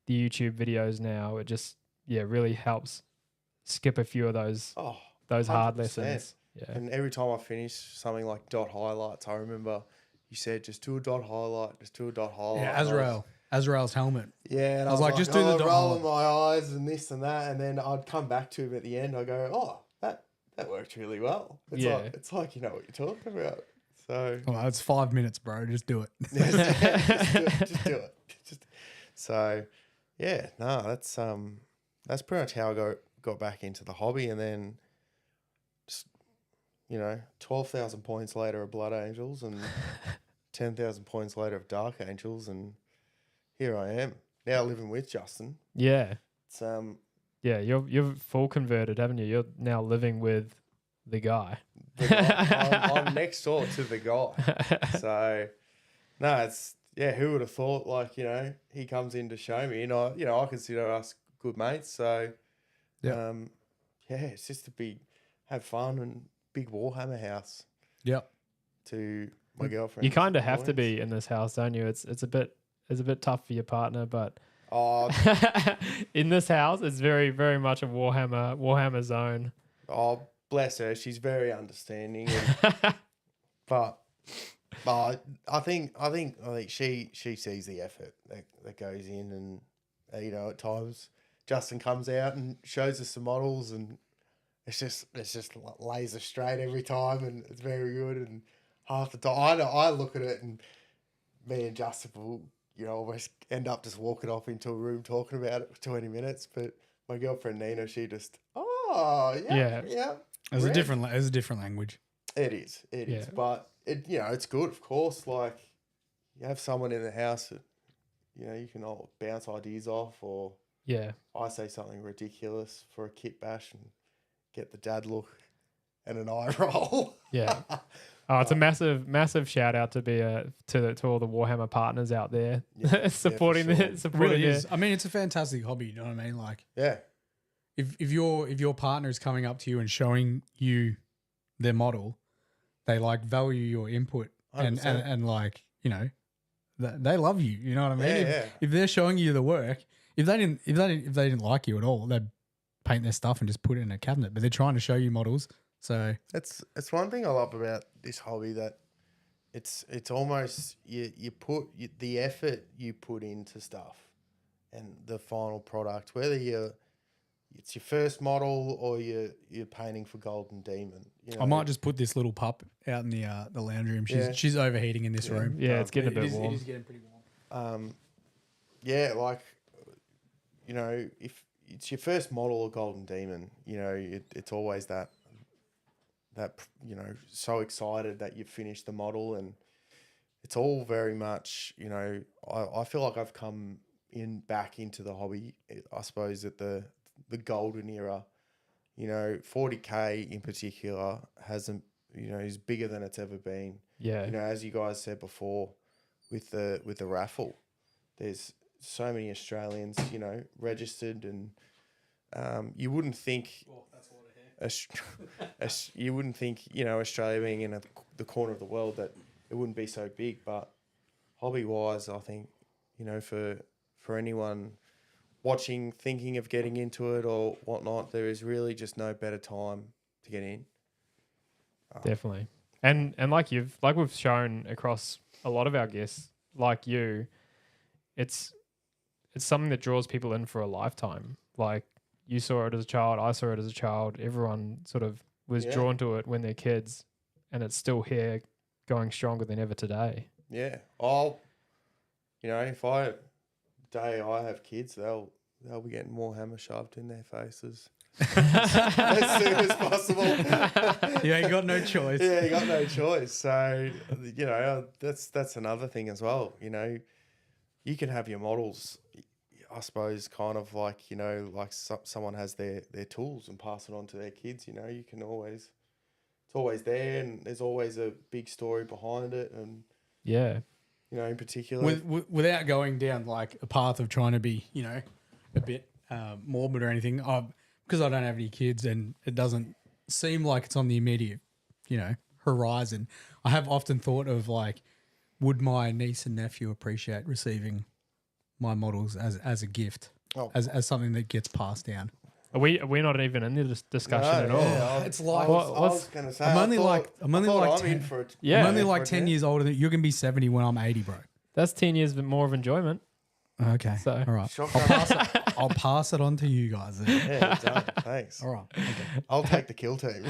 the YouTube videos now, it just really helps skip a few of those hard 100%. lessons. Yeah. And every time I finish something like dot highlights, I remember you said just do a dot highlight, just do a dot highlight. Yeah, Azrael's helmet. Yeah, and I was like, just do the dot rolling my eyes and this and that, and then I'd come back to him at the end. I go, oh, that worked really well. It's like you know what you're talking about. So it's 5 minutes, bro. Just do it. just do it. So yeah, no, that's pretty much how I got back into the hobby, and then just 12,000 points later of Blood Angels and 10,000 points later of Dark Angels, and here I am now living with Justin. Yeah. It's you're full converted, haven't you? You're now living with the guy. I'm next door to the guy. So no, it's who would have thought, he comes in to show me, and I consider us good mates. So it's just have fun and big Warhammer house. Yep. To my girlfriend. You kind of have to be in this house, don't you? It's a bit tough for your partner, but in this house, it's very, very much a Warhammer zone. Oh, bless her. She's very understanding. But I think she sees the effort that goes in, and at times Justin comes out and shows us the models, and it's just laser straight every time, and it's very good. And half the time I look at it, and me and Justin will almost end up just walking off into a room talking about it for 20 minutes. But my girlfriend Nina, she just yeah. There's a different language. It is, but it's good, of course. Like, you have someone in the house that you can all bounce ideas off, or I say something ridiculous for a kit bash and get the dad look and an eye roll. Yeah. Oh, it's a massive shout out to all the Warhammer partners out there supporting this. It really is. I mean, it's a fantastic hobby. You know what I mean? Like, if your partner is coming up to you and showing you their model, they value your input 100%. and they love you. You know what I mean? If they're showing you the work, if they didn't like you at all, they'd paint their stuff and just put it in a cabinet. But they're trying to show you models. So it's one thing I love about this hobby, that it's almost you put the effort you put into stuff and the final product, whether it's your first model or you're painting for Golden Demon. I might just put this little pup out in the lounge room. She's overheating in this room. Yeah, it's getting a bit warm. It is getting pretty warm. If it's your first model of Golden Demon, it's always that so excited that you've finished the model, and it's all very much I feel like I've come back into the hobby, I suppose, at the golden era. 40K in particular hasn't is bigger than it's ever been. As you guys said before, with the Raffle, there's so many Australians registered, and you wouldn't think you wouldn't think Australia being in the corner of the world that it wouldn't be so big. But hobby wise, I think for anyone watching, thinking of getting into it or whatnot, there is really just no better time to get in. Definitely. And like we've shown across a lot of our guests, like you, it's something that draws people in for a lifetime. Like, you saw it as a child, I saw it as a child. Everyone sort of was drawn to it when they're kids, and it's still here, going stronger than ever today. Yeah. If I have kids, they'll be getting more hammer shoved in their faces. as soon as possible. Yeah, you got no choice. Yeah, you got no choice. So, you know, that's another thing as well. You know, you can have your models, I suppose, kind of like, you know, like someone has their tools and pass it on to their kids. You know, you can always, it's always there, and there's always a big story behind it. And, Yeah. you know, in particular. Without going down like a path of trying to be, you know, a bit morbid or anything, because I don't have any kids and it doesn't seem like it's on the immediate, you know, horizon. I have often thought of like, would my niece and nephew appreciate receiving my models as a gift, as something that gets passed down? We're not even in the discussion at all. Yeah, It's like I was going to say, I'm only I thought I'm 10 in for it. Yeah. I'm only like for 10 it. years older than you're gonna be 70 when I'm 80, bro. That's 10 years more of enjoyment. Okay. So- all right. Shotgun. I'll pass it on to you guys then. Yeah, done. Thanks. All right. Okay. I'll take the kill team.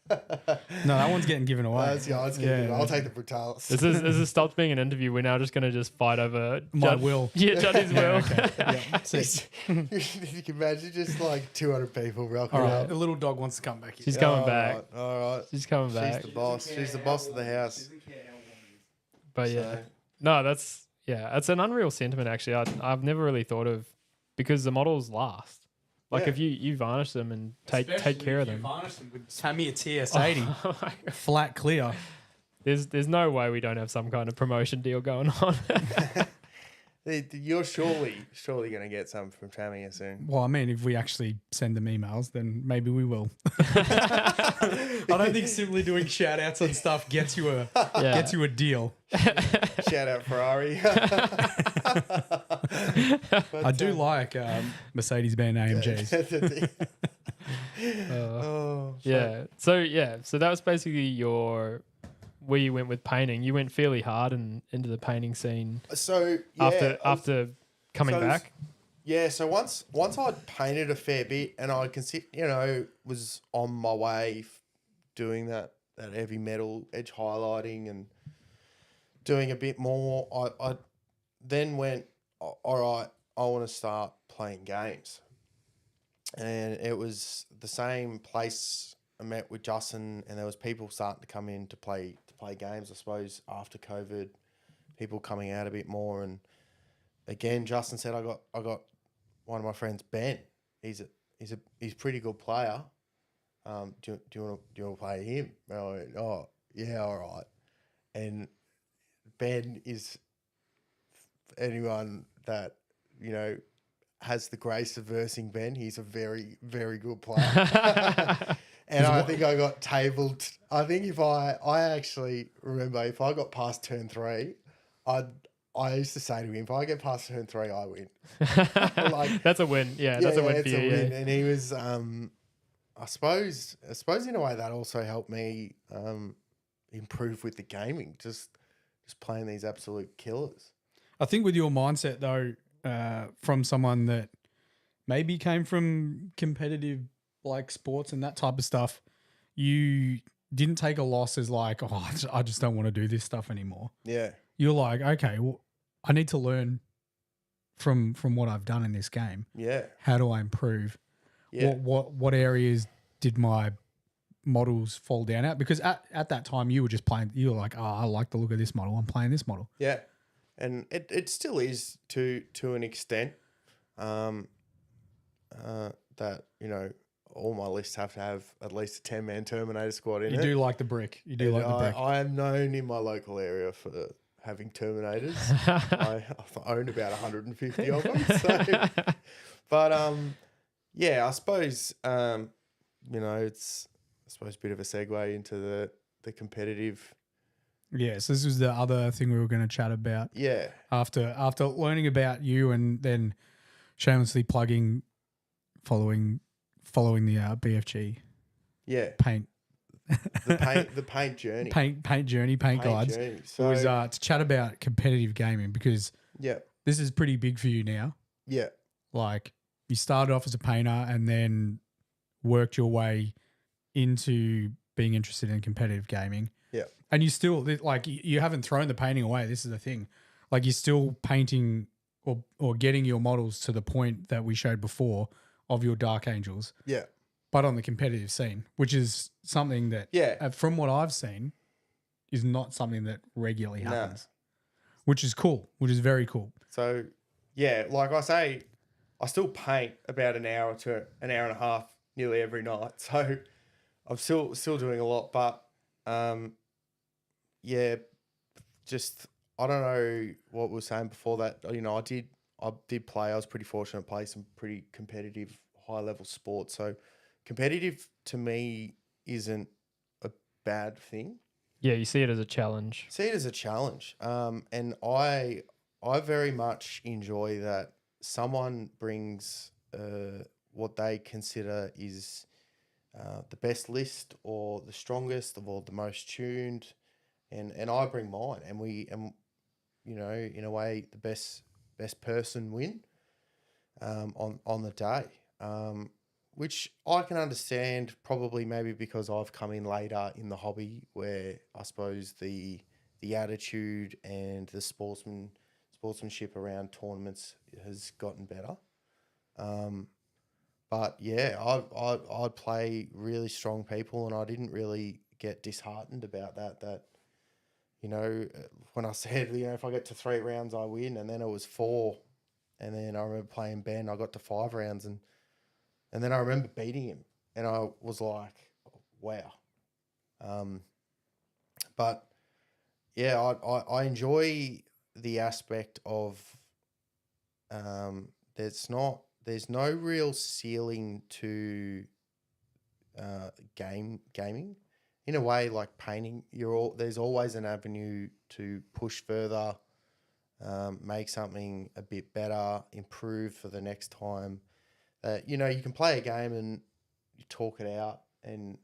No, that one's getting given away. I'll take the brutalis. This has stopped being an interview. We're now just going to just fight over My will. Yeah, Johnny's will. Okay. Yeah. Sick. You can imagine just like 200 people rocking All right. up. The little dog wants to come back here. She's coming back. All right. She's coming back. She's the boss. She's the boss of the house. But yeah, So- no, that's an unreal sentiment. Actually, I've never really thought of, because the models last. Like Yeah. if you varnish them and take care of them, With Tamiya TS80, flat clear. there's no way we don't have some kind of promotion deal going on. You're surely going to get some from Tamiya soon. Well, I mean, if we actually send them emails, then maybe we will. I don't think simply doing shout outs on stuff gets you a deal. Shout out Ferrari. I do like Mercedes-Benz AMGs. Oh, Yeah. So that was basically where you went with painting. You went fairly hard into the painting scene So yeah, after coming so back. Yeah, so once I'd painted a fair bit and I was on my way doing that heavy metal edge highlighting and doing a bit more, I then went, all right, I want to start playing games. And it was the same place I met with Justin, and there was people starting to come in to play games, I suppose, after COVID, people coming out a bit more. And again, Justin said, I got one of my friends, Ben. He's a pretty good player. Do you want to play him? And I went, oh yeah, all right. And Ben is, anyone that has the grace of versing Ben, he's a very, very good player. And I think I got tabled. I think if I actually remember, if I got past turn 3, I used to say to him, if I get past turn 3, I win. Like, That's a win. Yeah, that's a win for you. win. Yeah. And he was, I suppose in a way that also helped me improve with the gaming, just playing these absolute killers. I think with your mindset though, from someone that maybe came from competitive like sports and that type of stuff, you didn't take a loss as like, oh, I just don't want to do this stuff anymore. Yeah. You're like, okay, well, I need to learn from what I've done in this game. Yeah. How do I improve? Yeah. What areas did my models fall down at? Because at that time you were just playing, you were like, oh, I like the look of this model, I'm playing this model. Yeah. And it still is to an extent, that, all my lists have to have at least a 10-man Terminator squad in You it. do like the brick. You do And like the brick. I am known in my local area for having Terminators. I own about 150 of them. So. But yeah, I suppose it's a bit of a segue into the competitive. Yes, this was the other thing we were going to chat about. Yeah. After learning about you and then shamelessly plugging, following the BFG. Yeah. Paint The paint journey. paint journey, paint guides. Journey. It So, was to chat about competitive gaming because yeah. this is pretty big for you now. Yeah. Like you started off as a painter and then worked your way into being interested in competitive gaming. Yeah. And you still like you haven't thrown the painting away. This is the thing. Like you're still painting or getting your models to the point that we showed before of your Dark Angels, Yeah. but on the competitive scene, which is something that, Yeah. from what I've seen, is not something that regularly Nah. happens, which is cool, which is very cool. So, yeah, like I say, I still paint about an hour to an hour and a half nearly every night. So I'm still doing a lot, but yeah, just I don't know what we were saying before that. You know, I did play. I was pretty fortunate to play some pretty competitive, high level sports. So competitive to me isn't a bad thing. Yeah, you see it as a challenge. See it as a challenge. And I very much enjoy that someone brings what they consider is the best list or the strongest or the most tuned, and I bring mine, and you know, in a way, the best person win on the day, which I can understand probably maybe because I've come in later in the hobby where I suppose the attitude and the sportsmanship around tournaments has gotten better. But yeah, I play really strong people, and I didn't really get disheartened about that. That, you know, when I said, you know, if I get to 3 rounds, I win, and then it was 4, and then I remember playing Ben, I got to 5 rounds, and then I remember beating him, and I was like, wow. But yeah, I enjoy the aspect of there's no real ceiling to gaming. In a way, like painting, there's always an avenue to push further, make something a bit better, improve for the next time. You know, you can play a game and you talk it out, and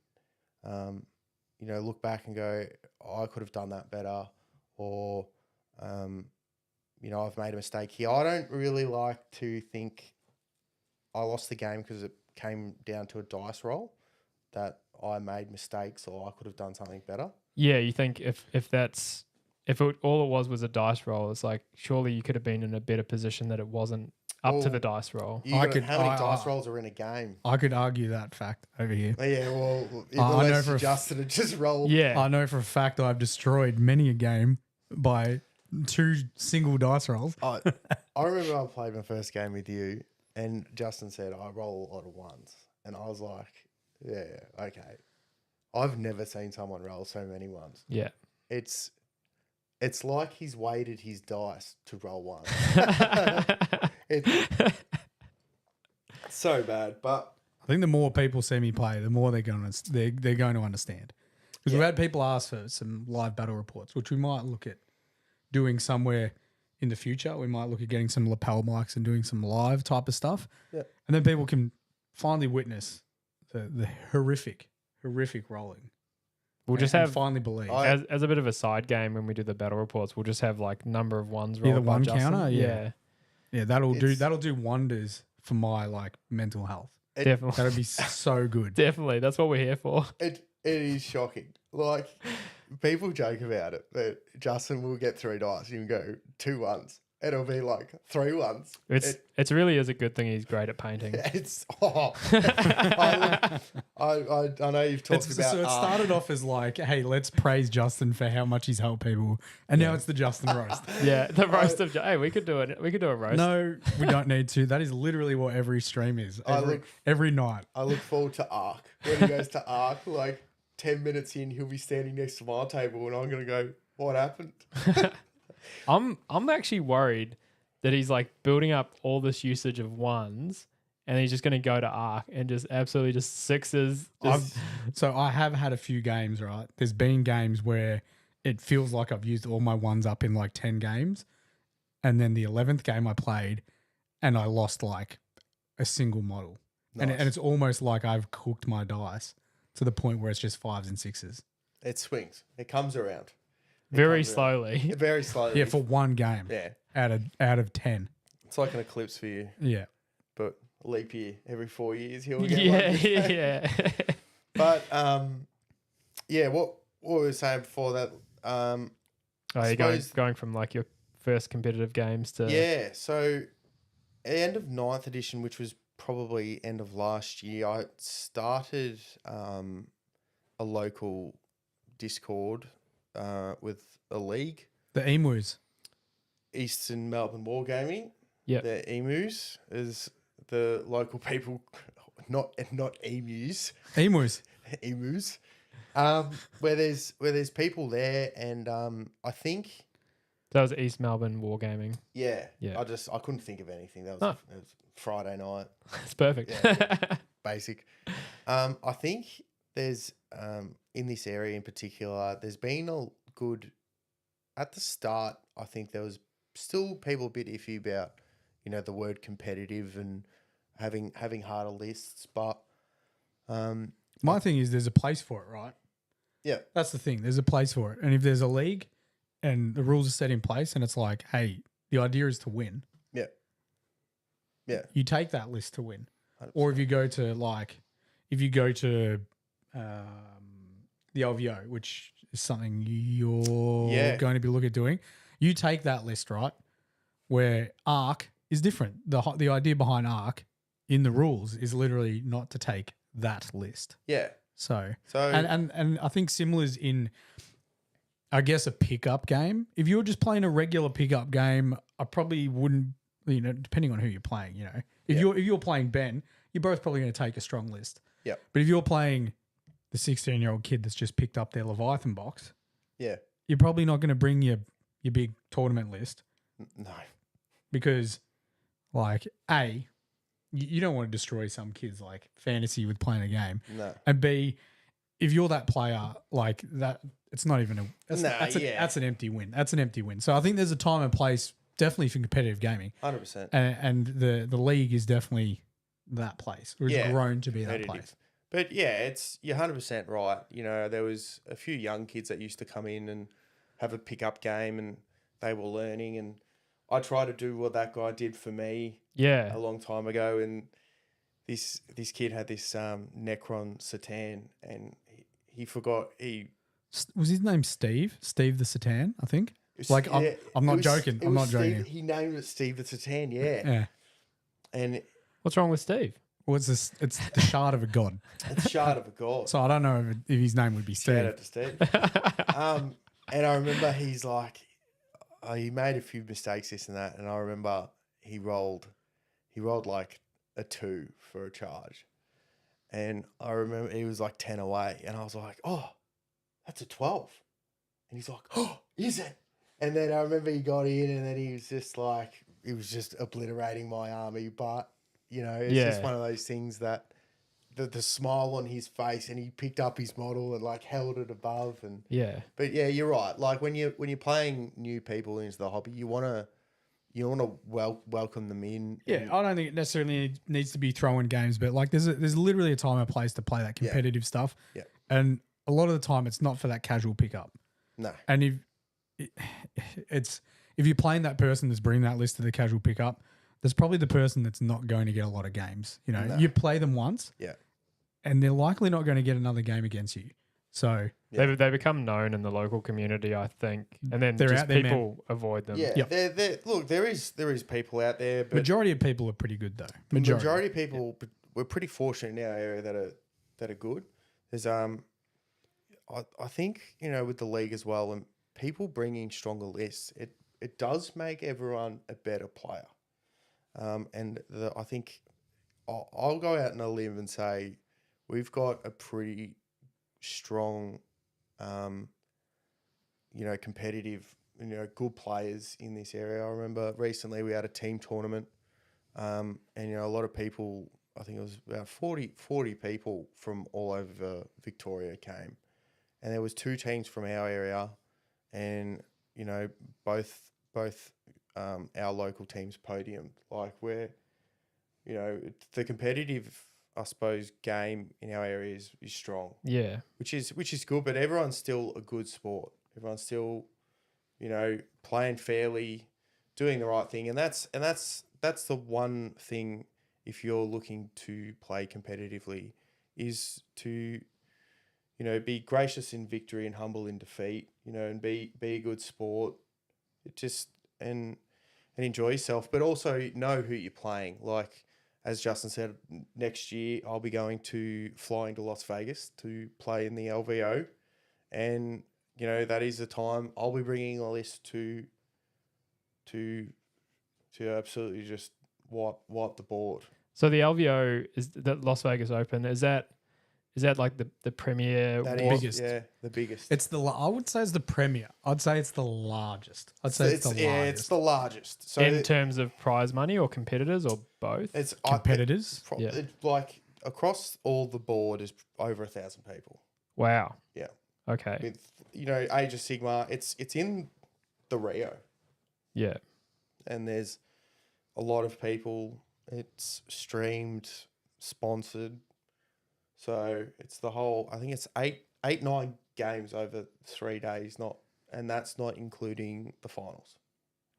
you know, look back and go, oh, I could have done that better, or you know, I've made a mistake here. I don't really like to think I lost the game because it came down to a dice roll, that I made mistakes or I could have done something better. Yeah, you think if all it was a dice roll, it's like surely you could have been in a better position that it wasn't up to the dice roll. How many dice rolls are in a game? I could argue that fact over here. Yeah, well, I know for Justin to just roll. Yeah, I know for a fact I've destroyed many a game by 2 single dice rolls. I remember I played my first game with you, and Justin said I roll a lot of ones, and I was like, yeah, okay. I've never seen someone roll so many ones. Yeah. It's like he's weighted his dice to roll one. It's so bad, but I think the more people see me play, the more they're going to understand. Because we've had people ask for some live battle reports, which we might look at doing somewhere in the future. We might look at getting some lapel mics and doing some live type of stuff. Yeah. And then people can finally witness the horrific rolling. We'll just and have finally believe. as a bit of a side game when we do the battle reports. We'll just have like number of ones rolled the by one Justin. counter. Yeah, that'll do wonders for my like mental health. Definitely, That'd be so good. Definitely, that's what we're here for. It is shocking. Like, people joke about it, but Justin will get 3 dice and you can go 2 ones. It'll be like 3 ones. It's really is a good thing he's great at painting. I know you've talked about. So it started off as like, hey, let's praise Justin for how much he's helped people, and now it's the Justin roast. Yeah, the roast of hey, we could do it. We could do a roast. No, we don't need to. That is literally what every stream is. Every night. I look forward to Ark. When he goes to Ark, like 10 minutes in, he'll be standing next to my table, and I'm gonna go, "What happened?" I'm actually worried that he's like building up all this usage of ones, and he's just going to go to Arc and just absolutely just sixes. So I have had a few games, right? There's been games where it feels like I've used all my ones up in like 10 games, and then the 11th game I played, and I lost like a single model, and it's almost like I've cooked my dice to the point where it's just 5s and 6s. It swings. It comes around. Very slowly. Very slowly. Yeah, for one game. Yeah. Out of 10. It's like an eclipse for you. Yeah. But leap year every 4 years. Yeah. But yeah, what we were saying before that. You're going from like your first competitive games to yeah. So at the end of 9th edition, which was probably end of last year, I started a local Discord with a league, The Emus. Eastern Melbourne Wargaming. Yep. The Emus is the local people, not emus, Emus. emus. Where there's people there, and I think That was East Melbourne Wargaming. yeah. Yeah. I couldn't think of anything. That was, Oh. it was Friday night. It's perfect. Yeah. Basic. I think there's in this area in particular, there's been a good at the start. I think there was still people a bit iffy about, the word competitive and having harder lists, but My thing is there's a place for it, right? yeah, That's the thing. There's a place for it. And if there's a league and the rules are set in place and it's like, hey, the idea is to win. yeah, You take that list to win. 100%. Or if you go to the LVO, which is something you're going to be looking at doing, you take that list, right? Where ARC is different. The idea behind ARC in the rules is literally not to take that list. yeah. So So and I think Simula's in, I guess, a pickup game. If you were just playing a regular pickup game, I probably wouldn't, depending on who you're playing, If you're playing Ben, you're both probably going to take a strong list. Yep. But if you're playing the 16-year-old kid that's just picked up their Leviathan box, yeah, you're probably not going to bring your big tournament list no, because, like, A, you don't want to destroy some kids like fantasy with playing a game. no. And B, if you're that player, like that, it's not even that's an empty win. That's an empty win. So I think there's a time and place definitely for competitive gaming. 100%. And the league is definitely that place. Or it's grown to be that place. But yeah, you're 100% right. There was a few young kids that used to come in and have a pickup game, and they were learning. And I tried to do what that guy did for me Yeah. a long time ago. And this kid had this Necron Satan, and he forgot Was his name Steve? Steve the Satan, I think. Like, I'm not joking. I'm not joking. He named it Steve the Satan, yeah. Yeah. And What's wrong with Steve? What's this? It's the shard of a god. it's shard of a god. So I don't know if his name would be Steve. Shout out to Steve. And I remember he's like, he made a few mistakes, this and that. And I remember he rolled like a 2 for a charge. And I remember he was like 10 away. And I was like, oh, that's a 12. And he's like, oh, is it? And then I remember he got in, and then he was just obliterating my army. But, it's just one of those things that the smile on his face, and he picked up his model and like held it above. And Yeah. but yeah, you're right. Like when you're playing new people into the hobby, you want to welcome them in. Yeah, I don't think it necessarily needs to be throwing games, but like there's literally a time and place to play that competitive stuff. Yeah. And a lot of the time it's not for that casual pickup. No. And if you're playing that person that's bringing that list to the casual pickup, there's probably the person that's not going to get a lot of games. No. You play them once. Yeah. And they're likely not going to get another game against you. So Yeah. They become known in the local community, I think, and then They're just out there, people avoid them. Yeah. Yep. Look, there is people out there, but majority of people are pretty good though. the majority of people, we're pretty fortunate in our area that are good. There's I think with the league as well, and people bringing stronger lists, it does make everyone a better player. And I think I'll go out on a limb and say we've got a pretty strong, competitive, good players in this area. I remember recently we had a team tournament, and a lot of people, I think it was about 40 people from all over Victoria came, and there was 2 teams from our area, and both our local teams podiumed. Like we're, the competitive, I suppose, game in our area is strong. Yeah. Which is good, but everyone's still a good sport. Everyone's still, playing fairly, doing the right thing, and that's the one thing. If you're looking to play competitively, is to, be gracious in victory and humble in defeat. And be a good sport. And enjoy yourself, but also know who you're playing. Like as Justin said, next year I'll be flying to Las Vegas to play in the LVO, and that is the time I'll be bringing a list to absolutely just wipe the board. So the LVO is the Las Vegas Open. Is that like the premier? That biggest. Yeah, the biggest. It's I would say it's the premier. I'd say it's the largest. I'd say it's the largest. Yeah, it's the largest. So in terms of prize money or competitors or both? it's Competitors. It's like across all the board is over 1,000 people. Wow. Yeah. Okay. With Age of Sigmar, it's in the Rio, Yeah. and there's a lot of people. It's streamed, sponsored. So it's the whole. I think it's 9 games over 3 days. And that's not including the finals.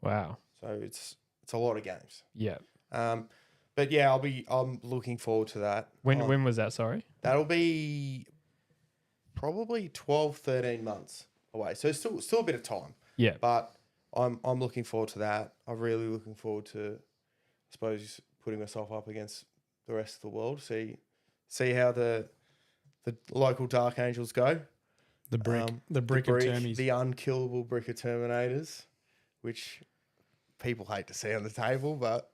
Wow. So it's a lot of games. Yeah. But yeah, I'm looking forward to that. When was that? Sorry. That'll be probably 12, 13 months away. So it's still a bit of time. Yeah. But I'm looking forward to that. I'm really looking forward to, I suppose, putting myself up against the rest of the world. See how the local Dark Angels go. The brick of Termies. The unkillable brick of Terminators, which people hate to see on the table, but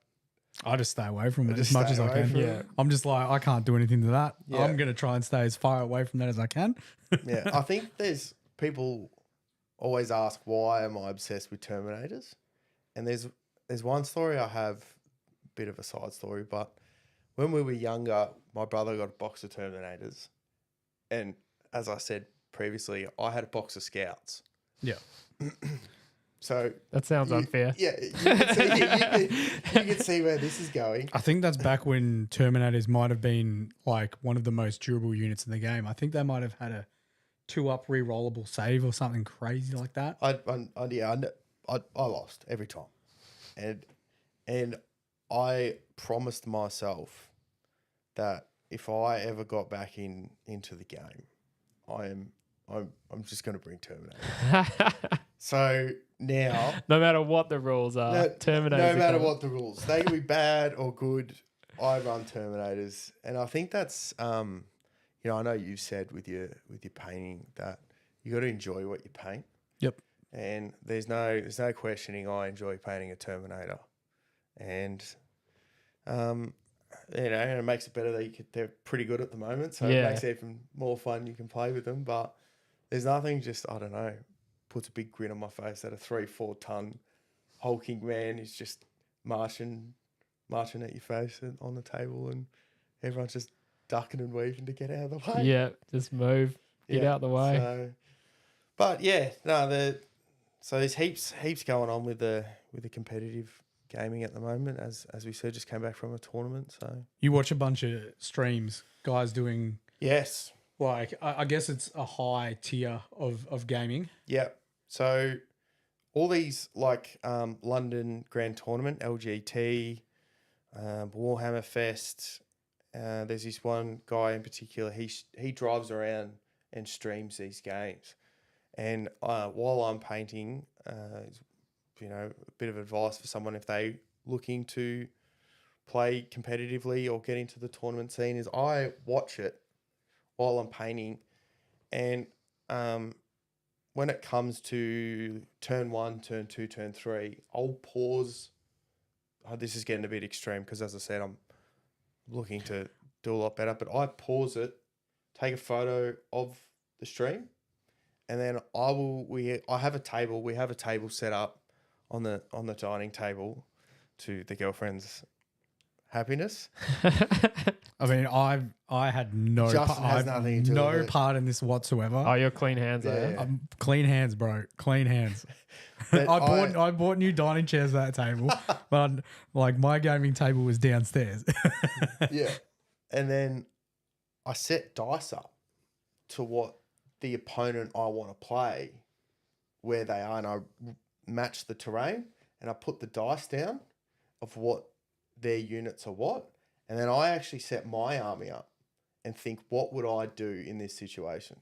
I just stay away from it just as much stay as I away can. from Yeah. it. I'm just like, I can't do anything to that. Yeah. I'm going to try and stay as far away from that as I can. Yeah, I think there's people always ask why am I obsessed with Terminators, and there's one story I have, a bit of a side story, but when we were younger, my brother got a box of Terminators, and as I said previously, I had a box of Scouts. Yeah. So That sounds unfair. yeah, you can see where this is going. I think that's back when Terminators might have been like one of the most durable units in the game. I think they might have had a 2-up re-rollable save or something crazy like that. I lost every time, and I promised myself that if I ever got back into the game, I'm just going to bring Terminator. So now, No matter what the rules are, Terminators. no are matter coming. what the rules, they can be bad or good, I run Terminators, and I think that's I know you've said with your painting that you got to enjoy what you paint. Yep. And there's no questioning. I enjoy painting a Terminator, and and it makes it better that they're pretty good at the moment, so Yeah. it makes it even more fun. You can play with them, but there's nothing just I don't know puts a big grin on my face that a 3-4 ton hulking man is just marching at your face and on the table, and everyone's just ducking and weaving to get out of the way. Yeah, just move, get out the way. So, but yeah, no, so there's heaps going on with the competitive gaming at the moment. As we said, just came back from a tournament. So You watch a bunch of streams, guys doing yes, like, I guess it's a high tier of gaming. yeah. So all these like London Grand Tournament, LGT, Warhammer Fest. There's this one guy in particular. He drives around and streams these games, and while I'm painting, a bit of advice for someone if they looking to play competitively or get into the tournament scene is I watch it while I'm painting, and when it comes to turn 1, turn 2, turn 3, I'll pause. This is getting a bit extreme because, as I said, I'm looking to do a lot better. But I pause it, take a photo of the stream, and then I have a table. We have a table set up on the dining table to the girlfriend's happiness. I mean, I had no Justin has nothing to do with it. part in this whatsoever. Oh, you're clean hands, are you? Yeah. Clean hands, bro. Clean hands. But I bought new dining chairs at that table, but like my gaming table was downstairs. Yeah. And then I set dice up to what the opponent I want to play, where they are, and I match the terrain, and I put the dice down of what their units are what, and then I actually set my army up and think, what would I do in this situation?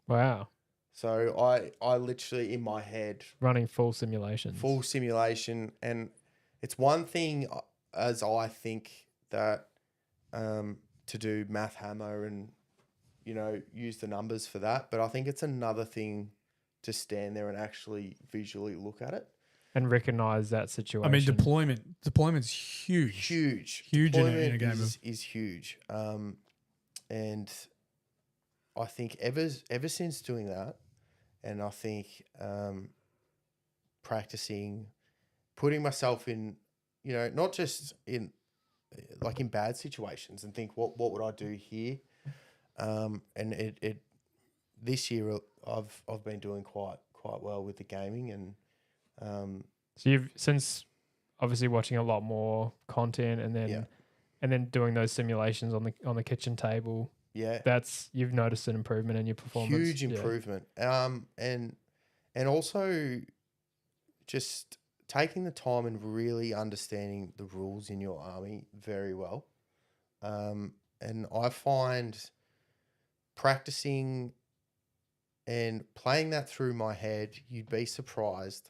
Wow. So I literally in my head Running full simulations. full simulation, and it's one thing as I think that to do math hammer and, you know, use the numbers for that. But I think it's another thing to stand there and actually visually look at it. And recognize that situation. I mean, deployment's huge. Huge in a Deployment game is huge. And I think ever since doing that, and I think practicing, putting myself in, you know, not just in like in bad situations, and think what would I do here, and it this year I've been doing quite well with the gaming, and so you've, since obviously watching a lot more content and then doing those simulations on the kitchen table. yeah, You've noticed an improvement in your performance. huge improvement. And also just taking the time and really understanding the rules in your army very well. And I find practicing and playing that through my head, you'd be surprised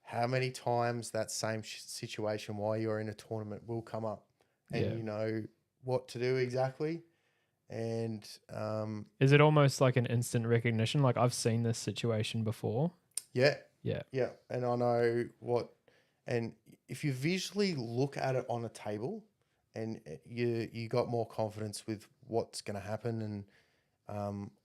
how many times that same situation while you're in a tournament will come up, and you know what to do exactly. And is it almost like an instant recognition? Like, I've seen this situation before. Yeah. Yeah. And I know what, and if you visually look at it on a table, and you got more confidence with what's going to happen. And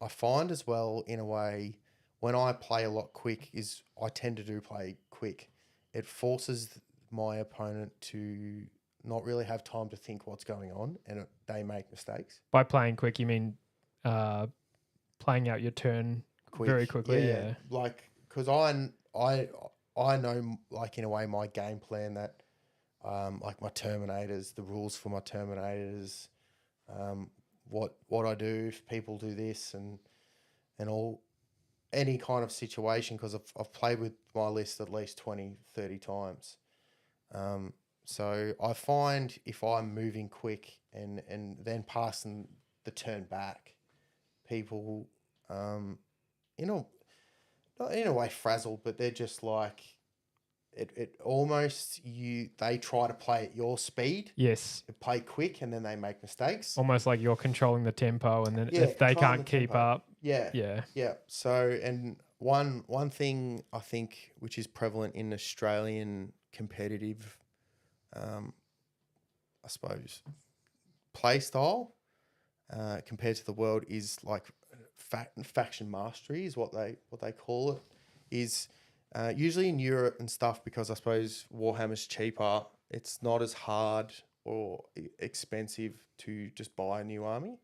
I find as well, in a way, when I play a lot quick, is I tend to do play quick. It forces my opponent to not really have time to think what's going on, and they make mistakes. By playing quick, you mean playing out your turn very quickly? Yeah. Like, because I know, like, in a way, my game plan, that like my Terminators, the rules for my Terminators, what I do if people do this, and all, any kind of situation, because I've played with my list at least 20, 30 times. So I find if I'm moving quick and then passing the turn back, people, not in a way frazzled, but they're just like, it almost, they try to play at your speed. Yes. They play quick, and then they make mistakes. Almost like you're controlling the tempo, and then if they can't keep up. Yeah. So, and one thing I think which is prevalent in Australian competitive, I suppose, play style compared to the world, is like faction mastery is what they call it. Is usually in Europe and stuff, because I suppose Warhammer's cheaper. It's not as hard or expensive to just buy a new army,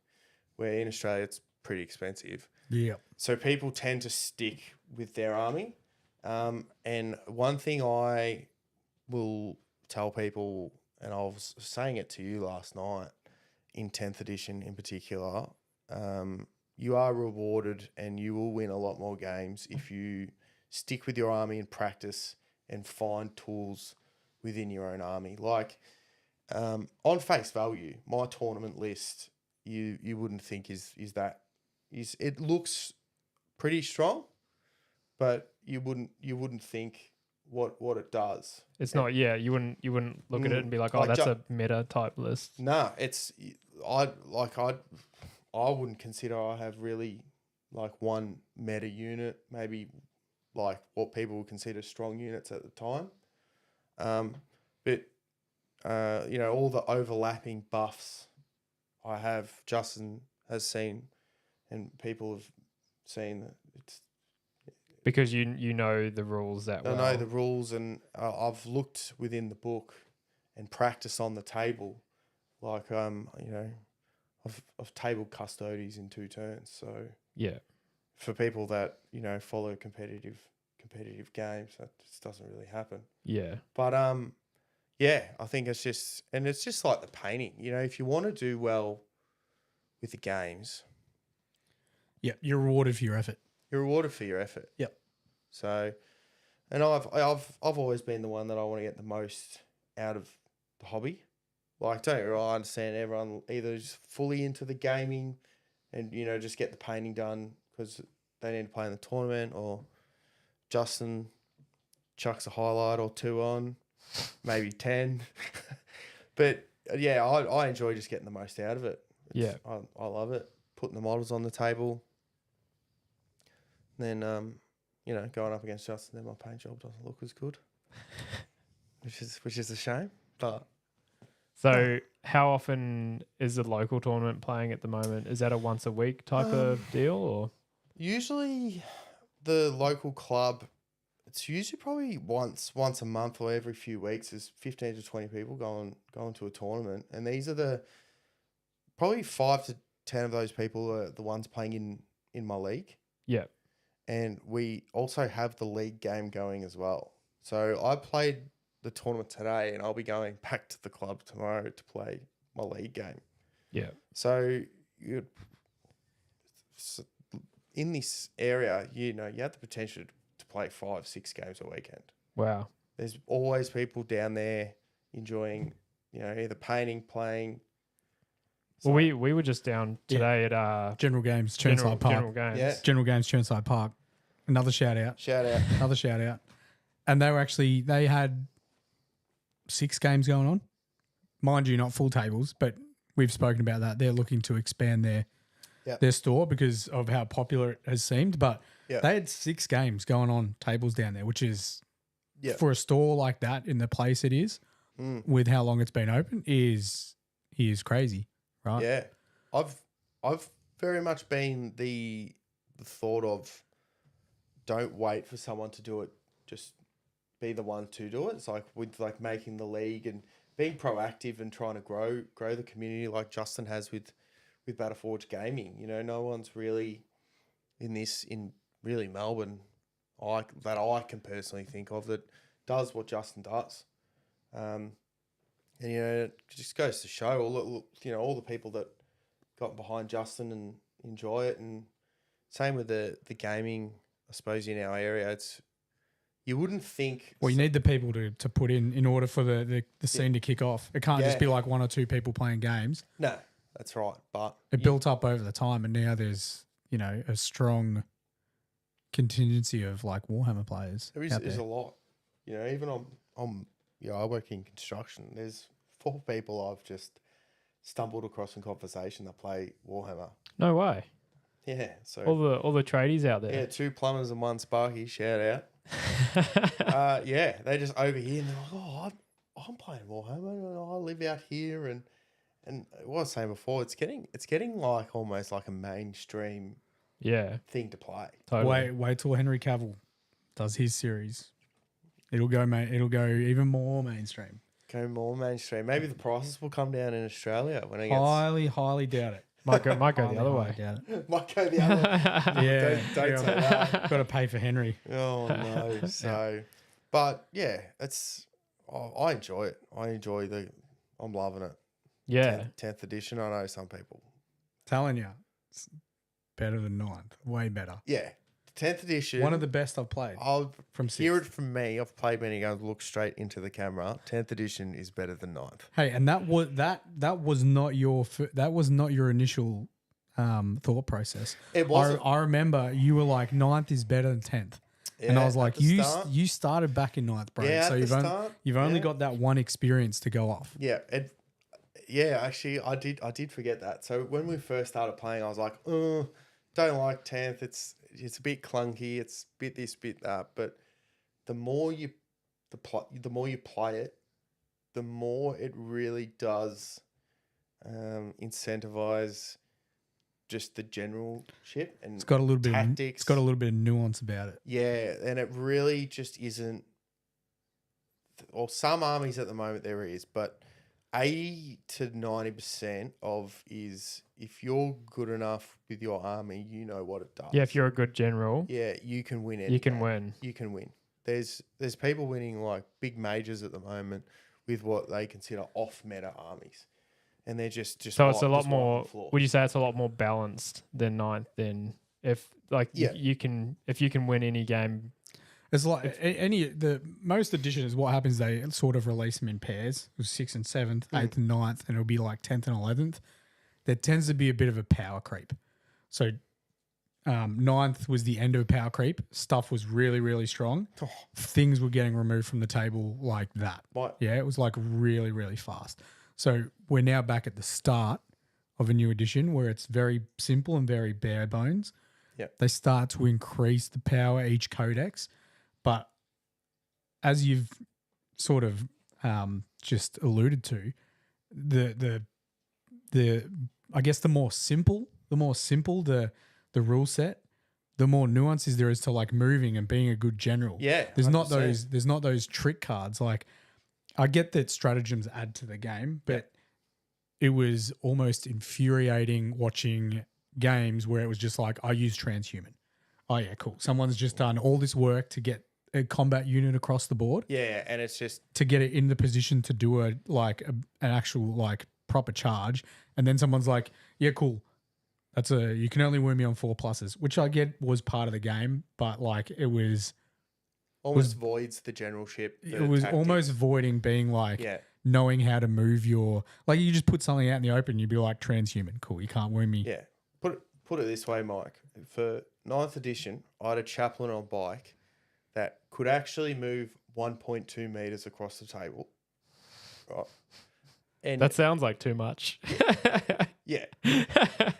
where in Australia it's pretty expensive. Yeah. So people tend to stick with their army. And one thing I will tell people, and I was saying it to you last night, in 10th edition in particular, you are rewarded and you will win a lot more games if you stick with your army and practice and find tools within your own army. Like, on face value, my tournament list, you wouldn't think it looks pretty strong, but you wouldn't think what it does. It's not. Yeah, you wouldn't look at it and be like, oh, that's a meta type list. No, I wouldn't consider I have really like one meta unit, maybe like what people would consider strong units at the time. But all the overlapping buffs I have, Justin has seen, and people have seen that it's because you know the rules that well. I know the rules, and I've looked within the book and practiced on the table. Like I've tabled custodies in 2 turns. So yeah, for people that follow competitive games, that just doesn't really happen. Yeah, but I think it's just like the painting. If you want to do well with the games, you're rewarded for your effort. Yep. So, and I've always been the one that I want to get the most out of the hobby. Like, don't get me wrong, I understand everyone either is fully into the gaming and just get the painting done because they need to play in the tournament, or Justin chucks a highlight or 2 on, maybe 10. But yeah, I enjoy just getting the most out of it. Yeah. I love it. Putting the models on the table. Then, going up against Justin, then my paint job doesn't look as good, which is a shame. But So how often is the local tournament playing at the moment? Is that a once a week type of deal, or? usually the local club, it's usually probably once a month or every few weeks. There's 15 to 20 people going to a tournament, and these are probably 5 to 10 of those people are the ones playing in my league. Yeah. And we also have the league game going as well. So I played the tournament today, and I'll be going back to the club tomorrow to play my league game. Yeah. So in this area, you have the potential to play 5-6 games a weekend. Wow. There's always people down there enjoying, either painting, playing. Well, we were just down today at General Games, Churnside Park. General Games. Yeah. General Games, Churnside Park. Another shout out. Another shout out. And they had 6 games going on. Mind you, not full tables, but we've spoken about that. They're looking to expand their store because of how popular it has seemed. But they had 6 games going on tables down there, which is for a store like that in the place it is, with how long it's been open, is crazy, right? Yeah. I've very much been the thought of don't wait for someone to do it, just be the one to do it. It's like with making the league and being proactive and trying to grow the community like Justin has with Battleforge Gaming. No one's really in really Melbourne that I can personally think of that does what Justin does. And it just goes to show all the people that got behind Justin and enjoy it, and same with the gaming. I suppose in our area, you wouldn't think. Well, you need the people to put in order for the scene to kick off. It can't just be like 1 or 2 people playing games. No, that's right. But it built up over the time, and now there's a strong contingency of like Warhammer players. There is a lot. Even I work in construction. There's 4 people I've just stumbled across in conversation that play Warhammer. No way. Yeah. So all the tradies out there. Yeah, 2 plumbers and 1 sparky. Shout out. They just over here and they're like, oh, I'm playing Warhammer. I live out here, and what I was saying before, it's getting like almost like a mainstream thing to play. Totally. Wait till Henry Cavill does his series. It'll go even more mainstream. Go more mainstream. Maybe the prices will come down in Australia when it gets. Highly doubt it. Might go the other way. Doubt it. Might go the other way. Yeah, don't say that. Got to pay for Henry. Oh no. So, but yeah, I enjoy it. I'm loving it. Yeah. 10th edition. I know some people. Telling you, it's better than 9th. Way better. Yeah. 10th edition. One of the best I've played. From hear it from me. I've played many games. Look straight into the camera. 10th edition is better than 9th. Hey, and that was not your initial thought process. It wasn't. I remember you were like 9th is better than 10th. Yeah, and I was like, you started back in 9th, bro. Yeah, so you've only got that one experience to go off. Yeah, actually, I did forget that. So when we first started playing, I was like, don't like 10th. It's a bit clunky. It's a bit this, bit that. But the more you play it, the more it really does incentivize just the general shit and it's got a little tactics. It's got a little bit of nuance about it. Yeah, and it really just isn't. Or some armies at the moment there is, but 80 to 90% is if you're good enough with your army, you know what it does. Yeah, if you're a good general. Yeah, you can win it. You can win. You can win. There's people winning like big majors at the moment with what they consider off-meta armies. And they're just so it's a lot more. Would you say it's a lot more balanced than 9th? Then if you can win any game. It's like most editions. What happens? They sort of release them in pairs, with 6th and 7th, 8th and 9th, and it'll be like 10th and 11th. There tends to be a bit of a power creep. So 9th was the end of a power creep. Stuff was really, really strong. Things were getting removed from the table like that. What? Yeah, it was like really, really fast. So we're now back at the start of a new edition where it's very simple and very bare bones. Yep. They start to increase the power each codex, but as you've sort of just alluded to, the I guess the more simple the rule set, the more nuances there is to like moving and being a good general. Yeah, there's 100%. not those trick cards. Like I get that stratagems add to the game, but it was almost infuriating watching games where it was just like, I use transhuman. Oh yeah, cool. Someone's just done all this work to get a combat unit across the board. Yeah, and it's just To get it in the position to do an actual like proper charge, and then someone's like, yeah, cool. You can only wound me on 4+, which I get was part of the game, but like it was almost voids the generalship. it was almost voiding being like knowing how to move your, like you just put something out in the open, you'd be like transhuman, cool, you can't wound me. Yeah. Put it this way, Mike. For 9th edition, I had a chaplain on bike that could actually move 1.2 meters across the table. Right. And That sounds like too much. yeah.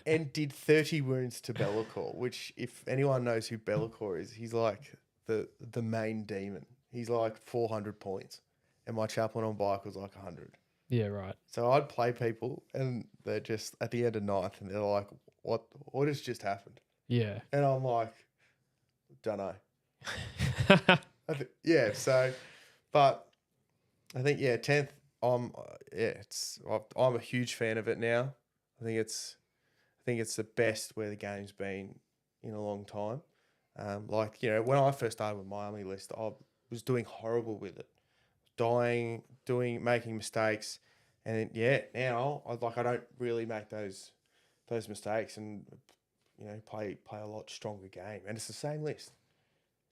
And did 30 wounds to Be'lakor, which if anyone knows who Be'lakor is, he's like the main demon. He's like 400 points. And my chaplain on bike was like 100. Yeah, right. So I'd play people and they're just at the end of 9th and they're like, what has just happened? Yeah. And I'm like, don't know. But I think 10th. I'm a huge fan of it now. I think it's the best where the game's been in a long time. When I first started with my army list, I was doing horrible with it, making mistakes, and now I don't really make those mistakes and play a lot stronger game, and it's the same list.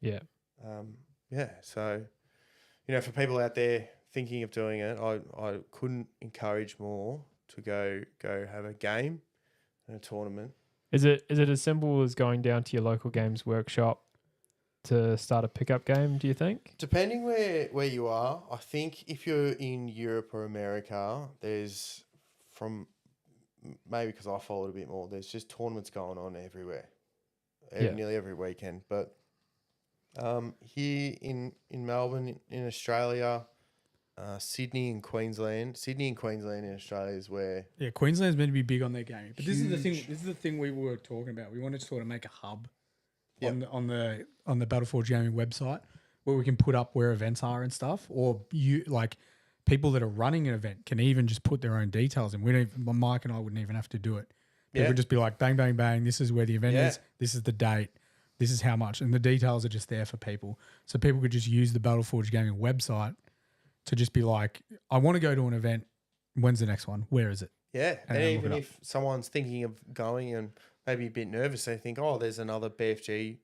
Yeah. So, for people out there thinking of doing it, I couldn't encourage more to go have a game and a tournament. Is it as simple as going down to your local games workshop to start a pickup game, do you think? Depending where you are, I think if you're in Europe or America, there's maybe because I follow it a bit more, there's just tournaments going on everywhere, nearly every weekend. But here in Melbourne, in Australia, Sydney and Queensland in Australia is where... Yeah, Queensland's meant to be big on their gaming. But this is the thing we were talking about. We wanted to sort of make a hub on the Battleforge Gaming website where we can put up where events are and stuff, or people that are running an event can even just put their own details in. Mike and I wouldn't even have to do it. It would just be like, bang, bang, bang, this is where the event is, this is the date, this is how much, and the details are just there for people. So people could just use the Battleforge Gaming website to just be like, I want to go to an event. When's the next one? Where is it? Yeah. And even if someone's thinking of going and maybe a bit nervous, they think, there's another BFG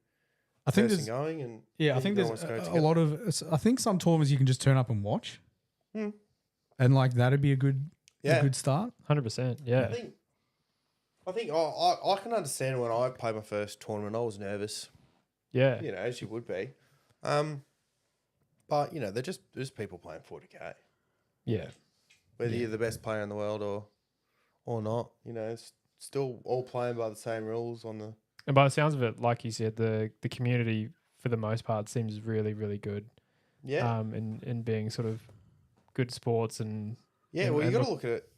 person going. And I think there's a lot of, I think some tournaments you can just turn up and watch. And that'd be a good start. 100%. Yeah. I think I can understand when I played my first tournament, I was nervous. Yeah. As you would be. But, they're just people playing 40K. Yeah. Whether you're the best player in the world or not, it's still all playing by the same rules on the... And by the sounds of it, like you said, the community, for the most part, seems really, really good. Yeah. In being sort of good sports and... Yeah, well, you got to look at it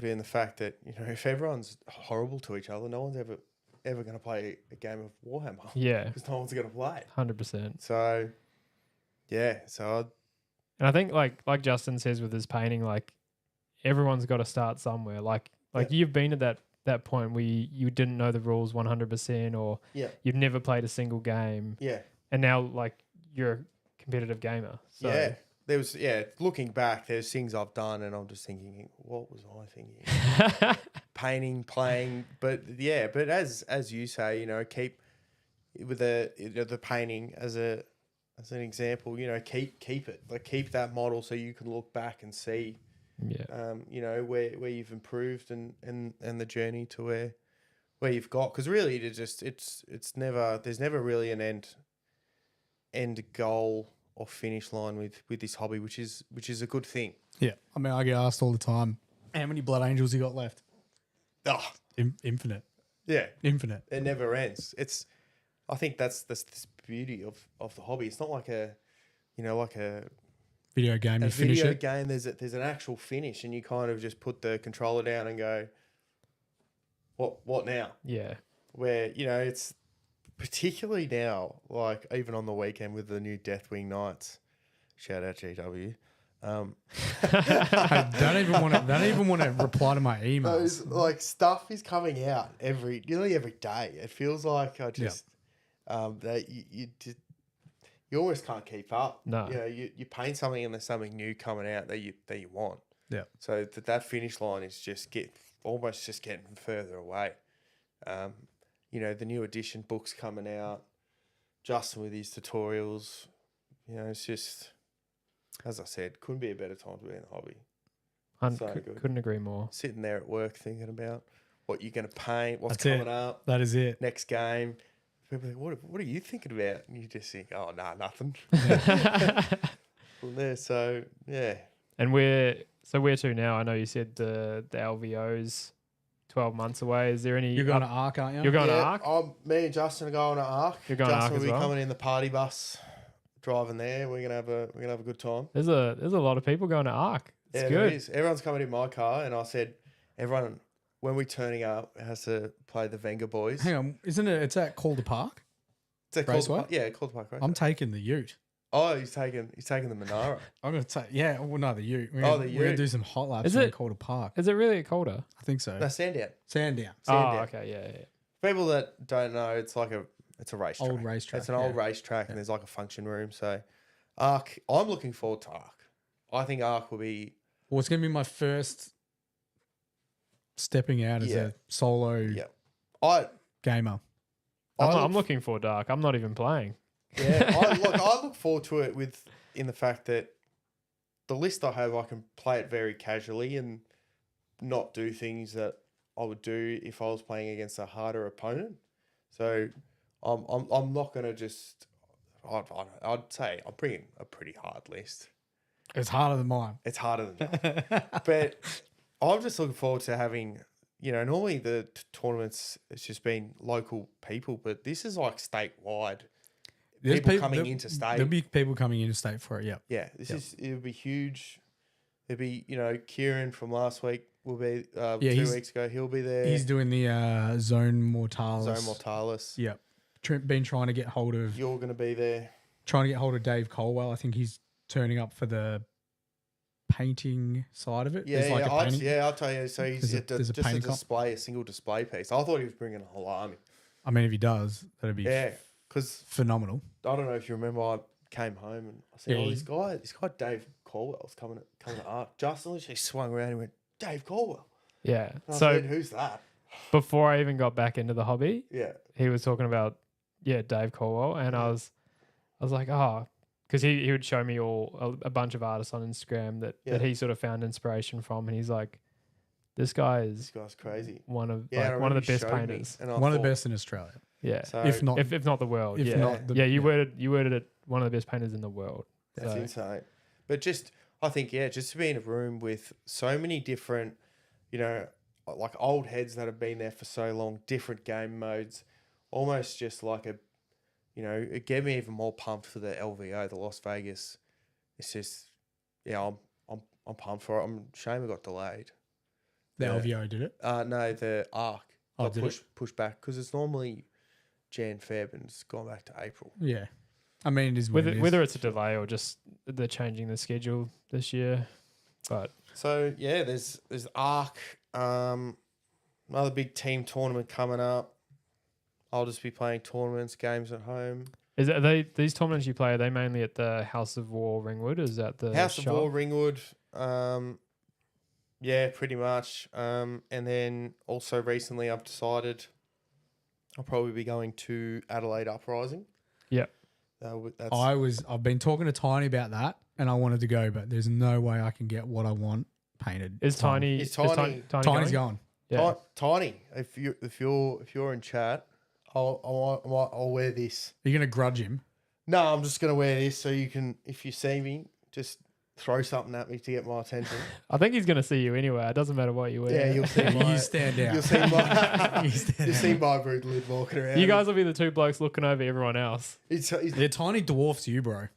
in the fact that, if everyone's horrible to each other, no one's ever going to play a game of Warhammer. Yeah. Because no one's going to play. 100%. So... Yeah, and I think like Justin says with his painting, like everyone's got to start somewhere. Like you've been at that point where you didn't know the rules 100%, or you've never played a single game. Yeah, and now you're a competitive gamer. So. Looking back, there's things I've done, and I'm just thinking, what was I thinking? Painting, playing, but as you say, keep with the painting as an example, keep it, keep that model so you can look back and see, where you've improved and the journey to where you've got. Because really, there's never really an end goal or finish line with this hobby, which is a good thing. Yeah, I mean, I get asked all the time, How many Blood Angels you got left? Oh, Infinite. yeah. Infinite. It never ends. I think that's the beauty of the hobby. It's not like a Video game, you finish video it. game. There's an actual finish, and you kind of just put the controller down and go, what now? Yeah. Where it's particularly now, like even on the weekend with the new Deathwing Knights. Shout out GW. I don't even want to reply to my emails. Those, like, stuff is coming out nearly every day. It feels like I just that you almost can't keep up. No. You paint something and there's something new coming out that you want. Yeah. So that finish line is almost just getting further away. The new edition books coming out, Justin with his tutorials. It's just, as I said, couldn't be a better time to be in the hobby. Couldn't agree more. Sitting there at work thinking about what you're going to paint, what's That's coming up, That is it. next game. People are like, what are you thinking about? And you just think, oh, nah, nothing. From there, so, yeah. And where to now? I know you said the LVO's 12 months away. Is there any... You're going to Arc, aren't you? You're going to Arc? Me and Justin are going to Arc. You're going to Arc Justin as will be well? coming in the party bus, driving there. We're gonna have a good time. There's a lot of people going to Arc. It's good. There is. Everyone's coming in my car, and I said, everyone, when we're turning up, has to play the Venga Boys. Hang on, isn't it? It's at Calder Park. Is that Raceway? called? Yeah, called the Park Raceway. I'm taking the Ute. Oh, he's taking the Monaro. I'm gonna take. Yeah, well, no, the Ute. We're Oh, gonna, the We're gonna Ute. do some hot laps Is in it- Calder Park. Is it really at Calder? I think so. No, Sandown. Sandown. Oh, Sandown. okay. Yeah. People that don't know, it's a racetrack. Old racetrack, It's an old yeah. racetrack, and there's like a function room. So, Arc. I'm looking forward to Arc. I think Arc will be. Well, it's gonna be my first stepping out as Yeah. a solo Yeah. I gamer. I'm looking for Dark. I'm not even playing. Yeah, I look forward to it in the fact that the list I have, I can play it very casually and not do things that I would do if I was playing against a harder opponent. So I'm not gonna just. I'd say I'm bringing a pretty hard list. It's harder than mine. It's harder than that, but I'm just looking forward to having. Normally the tournaments, it's just been local people, but this is like statewide. There's People coming into state. There'll be people coming into state for it. Yeah. Yeah, it'll be huge. It'll be, Kieran from last week will be 2 weeks ago. He'll be there. He's doing the Zone Mortalis. Zone Mortalis. Yeah. Been trying to get hold of You're going to be there. Dave Colwell. I think he's turning up for the painting side of it. Yeah, There's like a painting. I'll tell you. So he's there's a just a painting comp. display, a single display piece. I thought he was bringing a whole army. I mean, if he does, that'd be Because phenomenal. I don't know if you remember, I came home and I said, Yeah, this guy Dave Colwell's coming to Arc. Justin literally swung around and went, Dave Colwell. Yeah. And I So said, who's that? before I even got back into the hobby, Yeah. he was talking about Dave Colwell, and I was like, oh, because he would show me a bunch of artists on Instagram that he sort of found inspiration from, and he's like, this guy's crazy. one of Yeah, one of the he best showed me, painters. and I One of thought, the best in Australia. Yeah, So, If not, if not the world. if Yeah, not the- you worded it one of the best painters in the world. That's So, insane. But I think, just to be in a room with so many different, like old heads that have been there for so long, different game modes, almost just like it gave me even more pumped for the LVO, the Las Vegas. It's just, I'm pumped for it. I'm shame it got delayed. The Yeah. LVO did it. No, the Arc. Oh, got did pushed back because it's normally Jan, Feb, and it's gone back to April. Yeah. I mean, it is what it is. whether it's a delay or just they're changing the schedule this year, but So there's Arc, another big team tournament coming up. I'll just be playing tournaments, games at home. these tournaments you play? Are they mainly at the House of War Ringwood? Or is that the House shop? of War, Ringwood. Yeah, pretty much. And then also recently I've decided I'll probably be going to Adelaide Uprising. Yeah. I've been talking to Tiny about that, and I wanted to go, but there's no way I can get what I want painted. Is Tiny? Is Tiny- Tiny's going. Yeah. Tiny, if you're in chat, I'll wear this. You're gonna grudge him. No, I'm just gonna wear this so you can, if you see me, just throw something at me to get my attention. I think he's going to see you anyway. It doesn't matter what you wear. Yeah, you'll see my, You stand out. You'll see my, You stand you'll see out. my brood lid walking around. You guys will be the two blokes looking over everyone else. They're tiny dwarfs, you bro.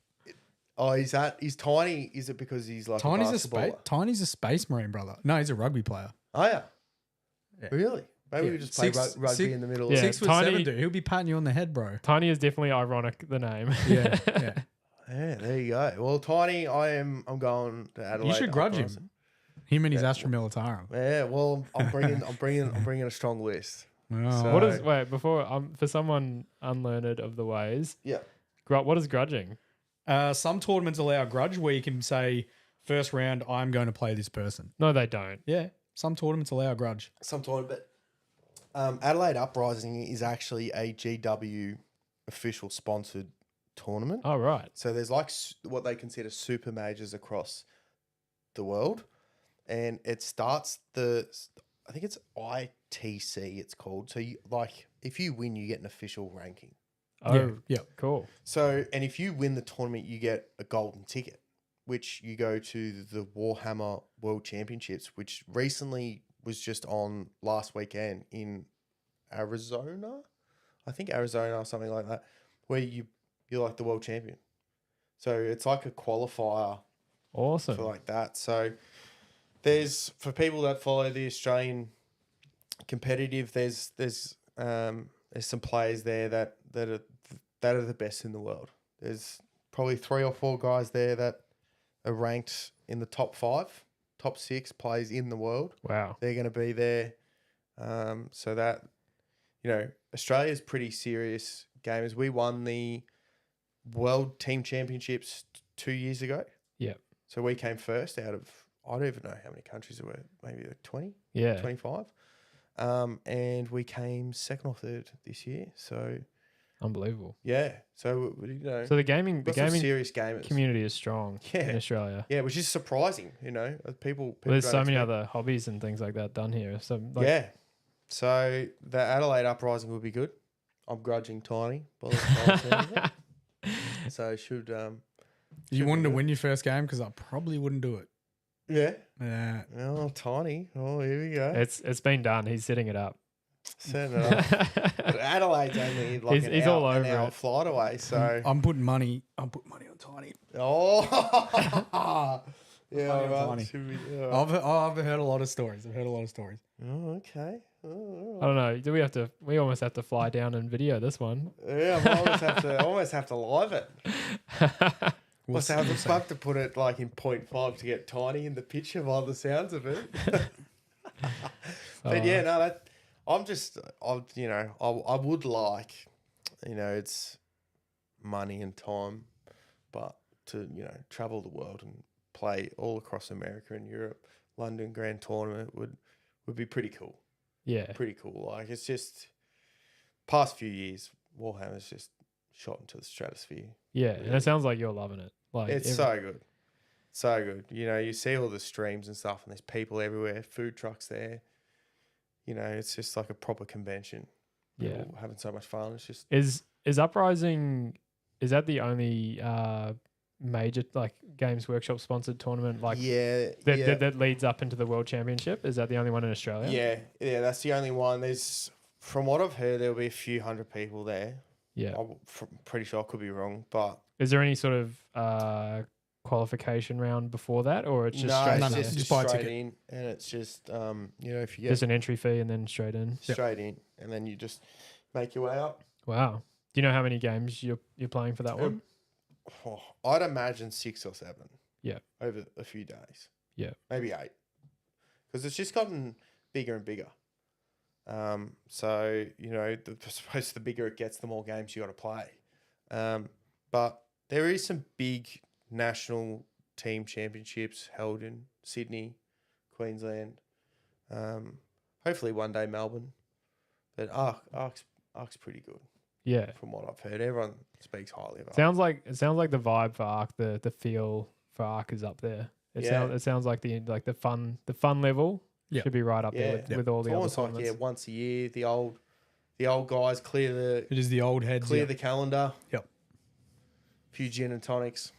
He's tiny. Is it because he's like Tiny's a space marine, brother. No, he's a rugby player. Oh yeah. Yeah. Really? Maybe Yeah. we just play rugby in the middle. Yeah. of 6'7", dude. He'll be patting you on the head, bro. Tiny is definitely ironic, the name. Yeah. Yeah, there you go. Well, Tiny, I'm going to Adelaide. You should grudge Uprising. him. Him and his Astra Militarum. Yeah, well, I'm bringing a strong list. Oh. So- What is before for someone unlearned of the ways? Yeah. What is grudging? Some tournaments allow grudge where you can say, first round, I'm going to play this person. No, they don't. Yeah. Some tournaments allow grudge. Sometime, but Adelaide Uprising is actually a GW official sponsored tournament. Oh, right. So there's like what they consider super majors across the world, and it starts I think it's ITC. It's called. So if you win, you get an official ranking. Oh, Yeah. cool. So, and if you win the tournament, you get a golden ticket, which you go to the Warhammer World Championships, which recently was just on last weekend in Arizona. I think Arizona or something like that, where you're like the world champion. So it's like a qualifier Awesome. for like that. So for people that follow the Australian competitive, there's some players there that are the best in the world. There's probably 3 or 4 guys there that are ranked in the top 5, top 6 players in the world. Wow. They're going to be there. So that, Australia's pretty serious gamers. We won the World Team Championships 2 years ago. Yep. So we came first out of, I don't even know how many countries there were, maybe like 20, Yeah. 25. And we came second or third this year. So, Unbelievable. yeah. So, So the gaming got some serious gamers. community is strong Yeah. in Australia. Yeah, which is surprising, People There's don't so many expect- other hobbies and things like that done here. So Yeah. So the Adelaide Uprising will be good. I'm grudging Tiny. by the so should You wanted to win your first game because I probably wouldn't do it. yeah. Yeah. Oh, Tiny. Oh, here we go. it's been done. He's setting it up. Setting it up. But Adelaide's only like He's all over an hour it. flight away. So I'm putting money on Tiny. oh yeah, Money on right. Tiny. Should we, all right. I've heard a lot of stories. Oh, okay. Oh, I don't know. Do we have to? We almost have to fly down and video this one. yeah, I almost have to live it. We'll Must have to put it like in 0.5 to get Tiny in the picture by the sounds of it. But yeah, no, I would like, it's money and time, but to, travel the world and play all across America and Europe, London Grand Tournament would be pretty cool. Yeah. Pretty cool. Like, it's just, past few years, Warhammer's just shot into the stratosphere. Yeah. And it sounds like you're loving it. Like It's so good. So good. You see all the streams and stuff, and there's people everywhere, food trucks there. It's just like a proper convention. Yeah. People having so much fun. It's just Is Uprising, is that the only major like Games Workshop sponsored tournament that leads up into the World Championship? Is that the only one in Australia? Yeah, that's the only one. There's, from what I've heard, there'll be a few hundred people there. Yeah. I'm pretty sure I could be wrong, but Is there any sort of qualification round before that, or it's just no, straight it's in? just Just buy a straight ticket. in, and it's just if you get Just an entry fee and then straight in? straight in, and then you just make your way up. Wow. Do you know how many games you're playing for that one? Oh, I'd imagine 6 or 7. Yeah. Over a few days. Yeah. Maybe 8. Because it's just gotten bigger and bigger. So, I suppose the bigger it gets, the more games you got to play. But there is some big national team championships held in Sydney, Queensland. Hopefully one day Melbourne. But Ark's pretty good. Yeah. From what I've heard, everyone speaks highly of Ark. It sounds like the vibe for Ark, the feel for Ark is up there. It sounds like the fun level should be right up there with all It's the other almost like tournaments. once a year the old guys clear It is the old heads. the calendar. Yep. Few gin and tonics.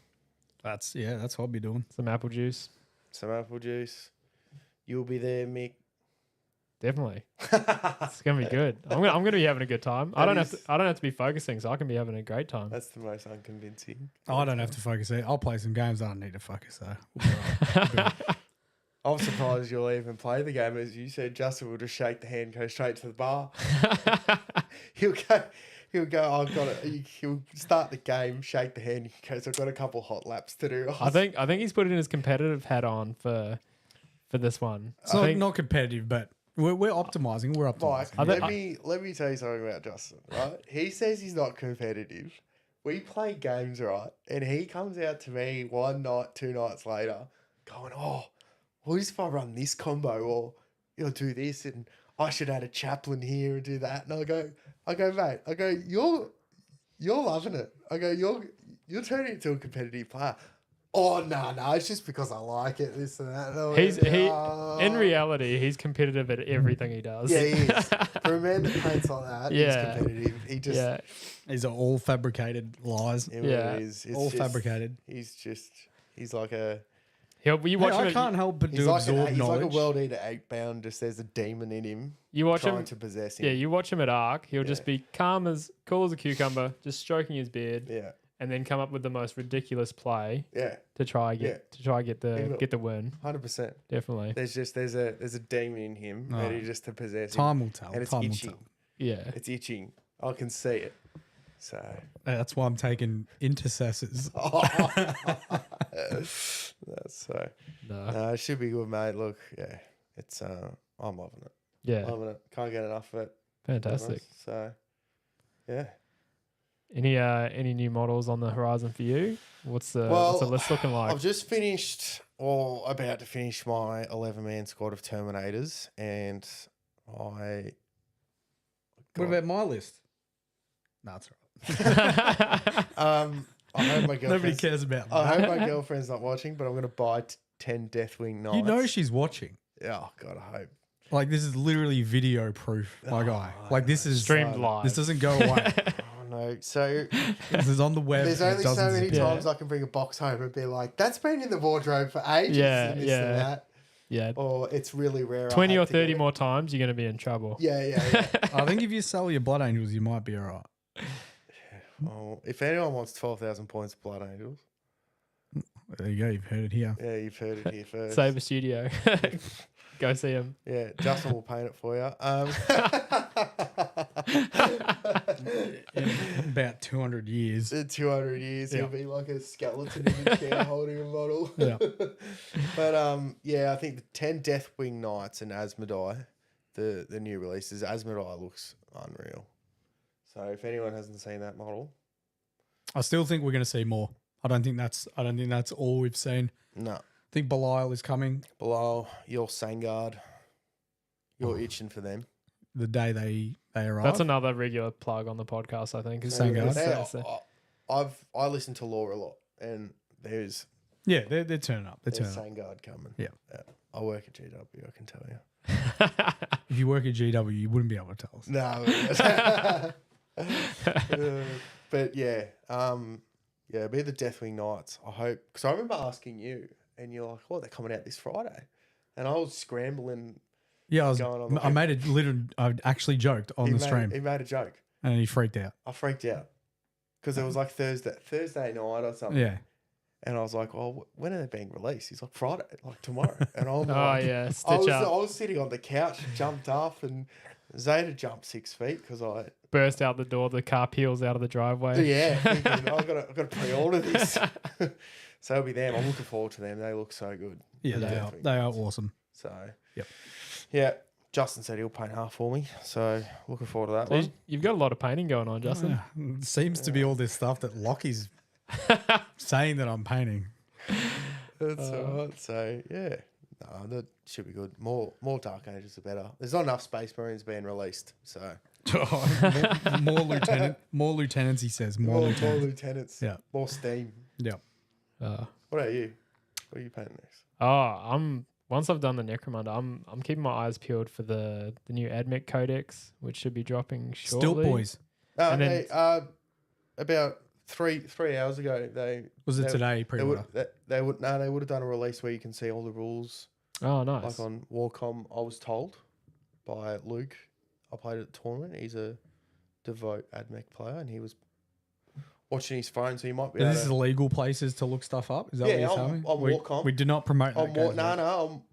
That's what I'll be doing. Some apple juice. Some apple juice. You'll be there, Mick. Definitely. It's gonna be good. I'm gonna be having a good time. I don't have to be focusing, so I can be having a great time. That's the most unconvincing. I don't have to focus. I'll play some games. I don't need to focus though. We'll be all right. I'm surprised you'll even play the game. As you said, Justin will just shake the hand, go straight to the bar. He'll go, I've got it. He'll start the game, shake the hand. He goes, I've got a couple hot laps to do. I think he's putting his competitive hat on for this one. It's not competitive, but we're optimizing. We're optimizing. Mike, let me tell you something about Justin, right? He says he's not competitive. We play games, right? And he comes out to me one night, 2 nights later, going, oh, what if I run this combo or you'll do this and I should add a chaplain here and do that. And I go, mate, you're loving it. I go, you're turning into a competitive player. Oh, no, it's just because I like it, this and that. And in reality, he's competitive at everything he does. Yeah, he is. For a man that paints like that, he's competitive. He just... These are all fabricated lies. It really is. It's all just, fabricated. He's like a... I can't help but he's absorb he's knowledge. like a world eater 8-bound, just there's a demon in him trying to possess him. Yeah, you watch him at Ark, he'll just be cool as a cucumber, just stroking his beard. Yeah. And then come up with the most ridiculous play. Yeah. To try get the win. 100%. Definitely. There's a demon in him ready just to possess him. Time will tell. And it's Time itching. will tell. Yeah. It's itching. I can see it. So that's why I'm taking intercessors. That's so. No, it should be good, mate. Look, yeah, it's I'm loving it. Yeah. Loving it. Can't get enough of it. Fantastic. So, yeah. Any new models on the horizon for you? What's the list looking like? I've just finished or about to finish my 11-man squad of Terminators, and What about my list? No, that's right. I hope my Nobody cares about that. I hope my girlfriend's not watching, but I'm going to buy 10 Deathwing Knights. You know she's watching. Oh, God, I hope. Like, this is literally video proof, my guy. Like, this is... Streamed live. This doesn't go away. Oh, no. So... This is on the web. There's only so many times I can bring a box home and be like, that's been in the wardrobe for ages and this and that. Yeah. Or it's really rare. 20 or 30 more times, you're going to be in trouble. Yeah. I think if you sell your Blood Angels, you might be all right. Well, if anyone wants 12,000 points of Blood Angels. There you go. You've heard it here. Yeah, you've heard it here first. Saber Studio. Go see him. Yeah, Justin will paint it for you. In about 200 years. In 200 years, he'll be like a skeleton in a chair holding a model. Yeah. But I think the 10 Deathwing Knights and Asmodai, the new releases, Asmodai looks unreal. So if anyone hasn't seen that model, I still think we're going to see more. I don't think that's all we've seen. No. I think Belial is coming. Belial, your Sangard, you're itching for them. The day they arrive. That's another regular plug on the podcast, I think. Is Sangard. I listen to Law a lot, and there's they're turning up. There's Sangard coming. Yeah. I work at GW, I can tell you. If you work at GW, you wouldn't be able to tell us. No. But yeah, be the Deathwing Knights. I hope, because I remember asking you, and you're like, "Oh, they're coming out this Friday," and I was scrambling. Yeah, I actually joked on the stream. He made a joke, and he freaked out. I freaked out because it was like Thursday night or something. Yeah. And I was like, "Oh, when are they being released?" He's like, "Friday, like tomorrow." And I'm Stitch up. I was sitting on the couch, jumped up, and Zeta jumped 6 feet because I burst out the door. The car peels out of the driveway. Yeah, thinking, I've got to pre-order this. So it'll be them. I'm looking forward to them. They look so good. Yeah, they are awesome. So yep. Yeah, Justin said he'll paint half for me. So looking forward to that one. You've got a lot of painting going on, Justin. It seems to be all this stuff that Lachie's saying that I'm painting. That's all right. So yeah, that should be good. More Dark Ages, the better. There's not enough Space Marines being released, so more lieutenants. He says more lieutenants. Yeah, more steam. Yeah. What about you? What are you painting next? Once I've done the Necromunda, I'm keeping my eyes peeled for the new Admech Codex, which should be dropping shortly. Still boys. About 3 hours ago. Was it today They pre-order? would have done a release where you can see all the rules. Oh, nice. Like on Warcom, I was told by Luke. I played at the tournament. He's a devout AdMech player, and he was watching his phone, so he might be. This is legal places to look stuff up. Is that what you're telling me? On Warcom. We do not promote. On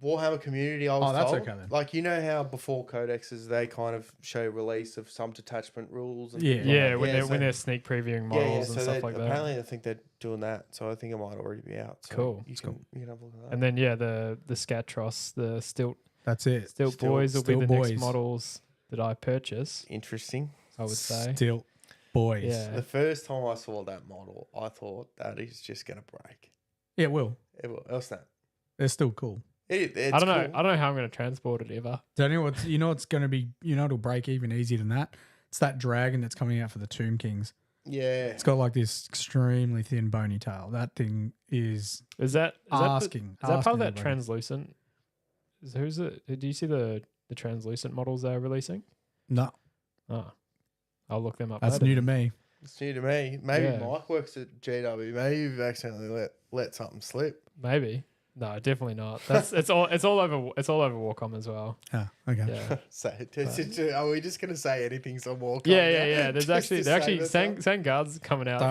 Warhammer community. I was that's told. okay then. Like, you know how before codexes they kind of show release of some detachment rules. And Yeah, when they're sneak previewing models and so stuff like that. Apparently, I think they're doing that. So I think it might already be out. So Cool. You can have a look at that. And then the Scatros, the Stilt. That's it. Stilt boys will be the boys. next models that I purchase. Interesting. I would say. Stilt boys. Yeah. The first time I saw that model, I thought that is just going to break. Yeah, it will. It will. It'll snap. They're still cool. It's I don't know. cool. I don't know how I'm going to transport it ever. Don't know what's. You know what's going to be. You know it'll break even easier than that. It's that dragon that's coming out for the Tomb Kings. Yeah. It's got like this extremely thin bony tail. That thing is Is that asking. Is that part of that everybody. translucent? Who's it? Do you see the translucent models they're releasing? No, Oh, I'll look them up. that's later. new to me. It's new to me. Maybe Yeah. Mike works at GW. Maybe you've accidentally let something slip. Maybe. No, definitely not. That's it's all over Warcom as well. Oh, okay. Yeah. So, are we just going to say anything's on Warcom? Yeah. There's Just to actually say Sang Guard's coming out.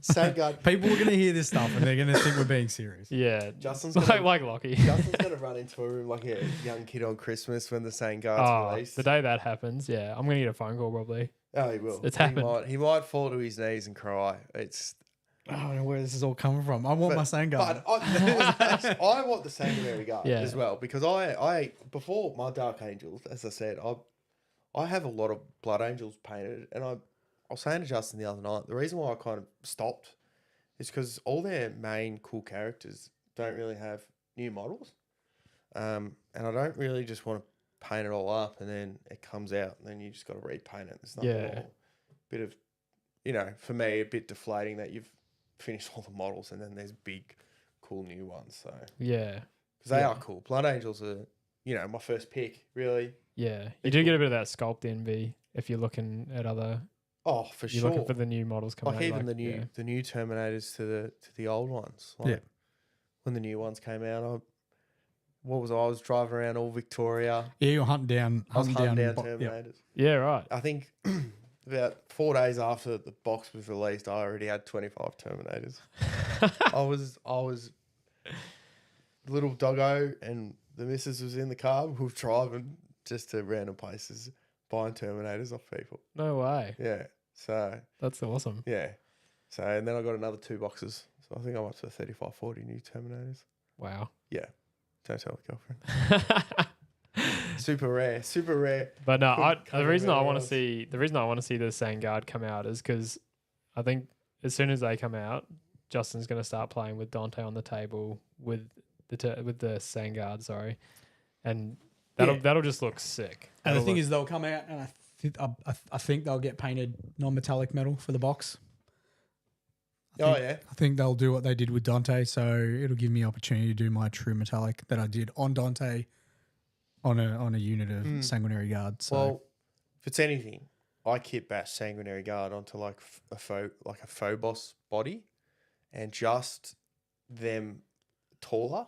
Sangard. People are going to hear this stuff and they're going to think we're being serious. Yeah. Justin's like gonna, Lachie. Justin's going to run into a room like a young kid on Christmas when the Sangard's released. The day that happens, yeah, I'm gonna get a phone call probably. Oh, he will. It's happened. He might fall to his knees and cry. It's. I don't know where this is all coming from. I want my Sangard. But I want the Sanguinary Guard Yeah. as well, because I before my Dark Angels, as I said, I have a lot of Blood Angels painted, and I was saying to Justin the other night, the reason why I kind of stopped is because all their main cool characters don't really have new models, and I don't really just want to paint it all up and then it comes out and then you just got to repaint it. There's nothing more. Bit of, for me, a bit deflating that you've finished all the models and then there's big, cool new ones. So Yeah. because they are cool. Blood Angels are, my first pick, really. Yeah. You do get a bit of that sculpt envy if you're looking at other. Oh, for You're sure. looking for the new models coming Like out. even the new Terminators to the old ones. Like when the new ones came out, I was driving around all Victoria. Yeah, you're hunting down Terminators. Yeah, right. I think about 4 days after the box was released, I already had 25 Terminators. I was little doggo and the missus was in the car. We were driving just to random places, buying Terminators off people. No way. Yeah. So That's awesome. yeah. So and then I got another 2 boxes. So I think I'm up to 35, 40 new Terminators. Wow. Yeah. Don't tell the girlfriend. Super rare. But no, Couldn't the cover reason I everything want to else. see the Sangard come out is because I think as soon as they come out, Justin's going to start playing with Dante on the table with the Sangard, sorry, and that'll just look sick. And the thing is, they'll come out, and I think they'll get painted non-metallic metal for the box. I think they'll do what they did with Dante, so it'll give me opportunity to do my true metallic that I did on Dante on a unit of Sanguinary Guard. So Well, if it's anything, I kit bash Sanguinary Guard onto like a Phobos body, and just them taller.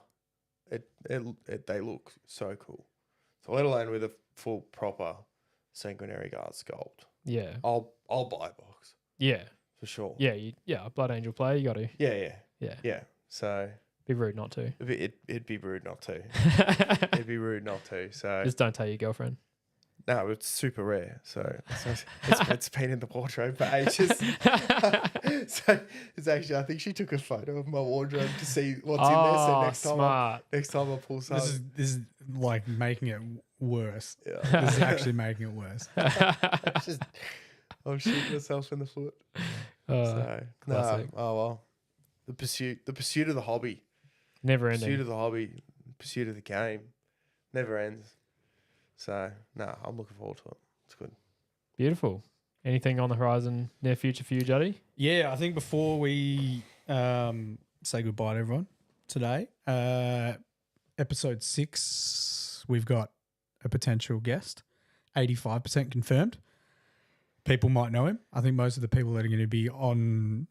They look so cool. So let alone with a full proper Sanguinary Guard sculpt. Yeah. I'll buy a box Yeah. for sure. Yeah. Blood Angel player, you got to. Yeah. So Be rude not to. it'd be rude not to. It'd be rude not to. So Just don't tell your girlfriend. no, it's super rare. So it's been in the wardrobe for ages. So it's actually, I think she took a photo of my wardrobe to see what's in there. So next time I pull some. this is like making it worse. Yeah. This is actually making it worse. I'm shooting myself in the foot. Classic. Oh well. The pursuit of the hobby. Never Pursuit ending. of the hobby. Pursuit of the game. Never ends. So I'm looking forward to it. It's good. Beautiful. Anything on the horizon near future for you, Juddy? Yeah, I think before we say goodbye to everyone today, episode 6, we've got a potential guest, 85% confirmed. people might know him. I think most of the people that are going to be on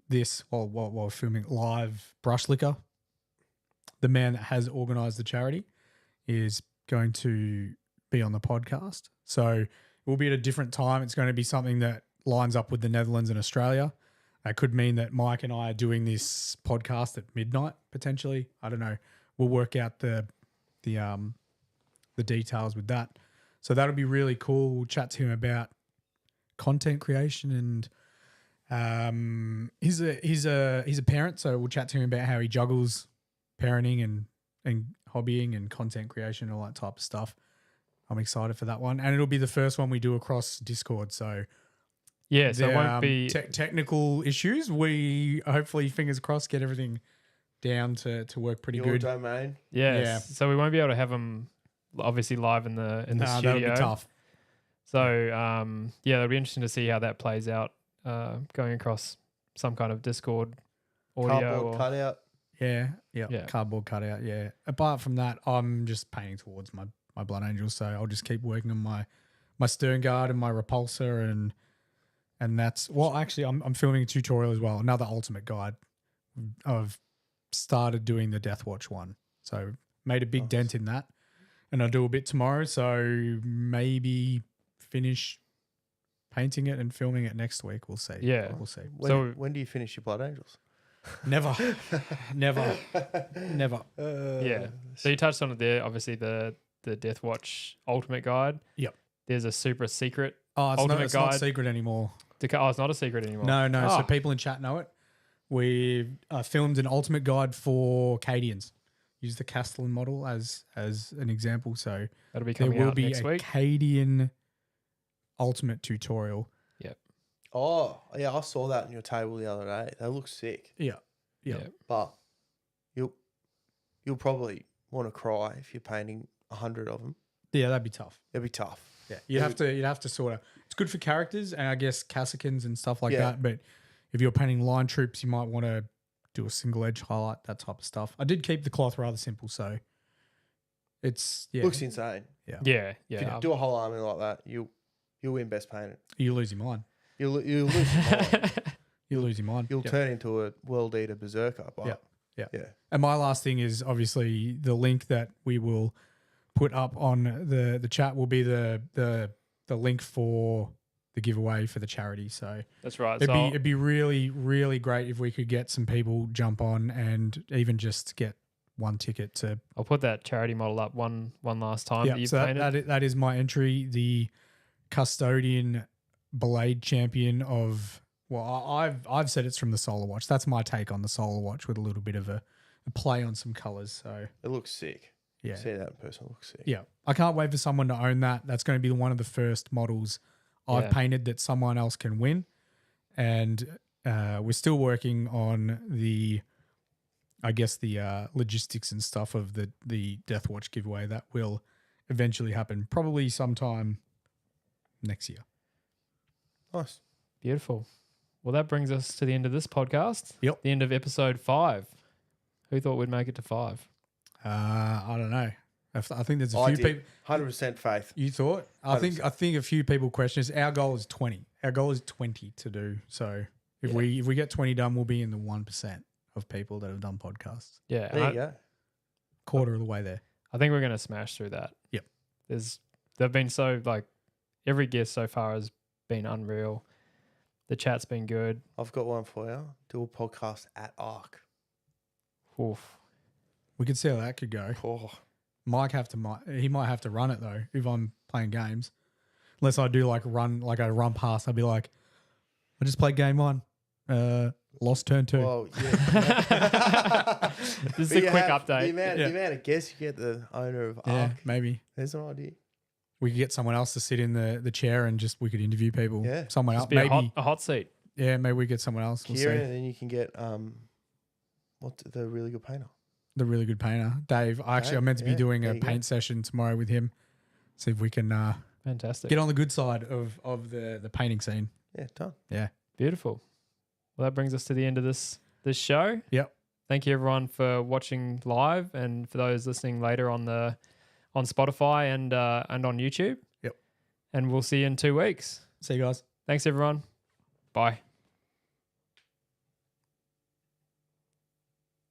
this while filming live Brush Liquor, the man that has organised the charity, is going to be on the podcast. So it will be at a different time. It's going to be something that lines up with the Netherlands and Australia. That could mean that Mike and I are doing this podcast at midnight potentially. I don't know. We'll work out the details with that. So that'll be really cool. We'll chat to him about content creation and he's a parent, so we'll chat to him about how he juggles parenting and hobbying and content creation and all that type of stuff. I'm excited for that one, and it'll be the first one we do across Discord. So yeah, so it won't be technical issues. We hopefully, fingers crossed, get everything down to work pretty Your good. domain. Yeah. So we won't be able to have them obviously live in the studio. That would be tough. So it'll be interesting to see how that plays out going across some kind of Discord audio. Cardboard cutout. Yeah, cardboard cutout. Yeah. Apart from that, I'm just painting towards my Blood Angels, so I'll just keep working on my stern guard and my repulsor and that's actually I'm filming a tutorial as well, another ultimate guide. I've started doing the Deathwatch one, so made a big dent in that, and I'll do a bit tomorrow. So maybe finish painting it and filming it next week. We'll see. Yeah, we'll see. When do you finish your Blood Angels? Never. Yeah. So you touched on it there. Obviously, the Deathwatch Ultimate Guide. Yep. There's a super secret. Oh, it's Guide. not secret anymore. It's not a secret anymore. No. So people in chat know it. We filmed an Ultimate Guide for Cadians. Use the Castellan model as an example. So that'll be coming out next week. Cadian Ultimate tutorial. Yep. Oh, yeah, I saw that on your table the other day. They look sick. Yeah. But you'll probably want to cry if you're painting 100 of them. Yeah, that'd be tough. It'd be tough. Yeah, you'd have to sort of. It's good for characters and I guess Cassicans and stuff like that. But if you're painting line troops, you might want to do a single edge highlight, that type of stuff. I did keep the cloth rather simple, so it's looks insane. Yeah. If you do a whole army like that, you'll win best painted. You lose your mind. You'll lose your mind. You lose your mind. You'll turn into a world eater berserker. But Yeah. Yeah. And my last thing is obviously the link that we will put up on the chat will be the link for the giveaway for the charity. So that's right. It'd be really, really great if we could get some people jump on and even just get one ticket to. I'll put that charity model up one last time. Yeah, that you've so painted. that is my entry. The custodian blade champion of. Well, I've said it's from the Solar Watch. That's my take on the Solar Watch with a little bit of a play on some colours. So it looks sick. Yeah, see that in person. It looks sick. Yeah, I can't wait for someone to own that. That's going to be one of the first models I've painted that someone else can win. And we're still working on the logistics and stuff of the Deathwatch giveaway. That will eventually happen, probably sometime next year. Nice. Beautiful. Well, that brings us to the end of this podcast. Yep. The end of episode 5. Who thought we'd make it to 5? I don't know. I think there's a few people. 100% faith. You thought? 100%. I think a few people question us. Our goal is 20. Our goal is 20 to do. So if we get 20 done, we'll be in the 1% of people that have done podcasts. Yeah. There you go. Quarter of the way there. I think we're going to smash through that. Yep. They've been so every guest so far has been unreal. The chat's been good. I've got one for you. Do a podcast at Arc. Oof. We could see how that could go. Oh. He might have to run it though if I'm playing games. Unless I do a run past, I'd be like, I just played game 1. Lost turn 2. Well, yeah. This is a quick update. The amount of guests you get the owner of Arc. Maybe. There's an idea. We could get someone else to sit in the chair and we could interview people. Yeah. Someone Just else. be Maybe a hot seat. Yeah, maybe we get someone else. We'll Kieran, see. and then you can get the really good painter. The really good painter, Dave. I'm meant to be doing a paint session tomorrow with him. See if we can Fantastic. get on the good side of the painting scene. Yeah, done. Yeah. Beautiful. Well, that brings us to the end of this show. Yep. Thank you everyone for watching live, and for those listening later on Spotify and on YouTube. Yep. And we'll see you in 2 weeks. See you guys. Thanks, everyone. Bye.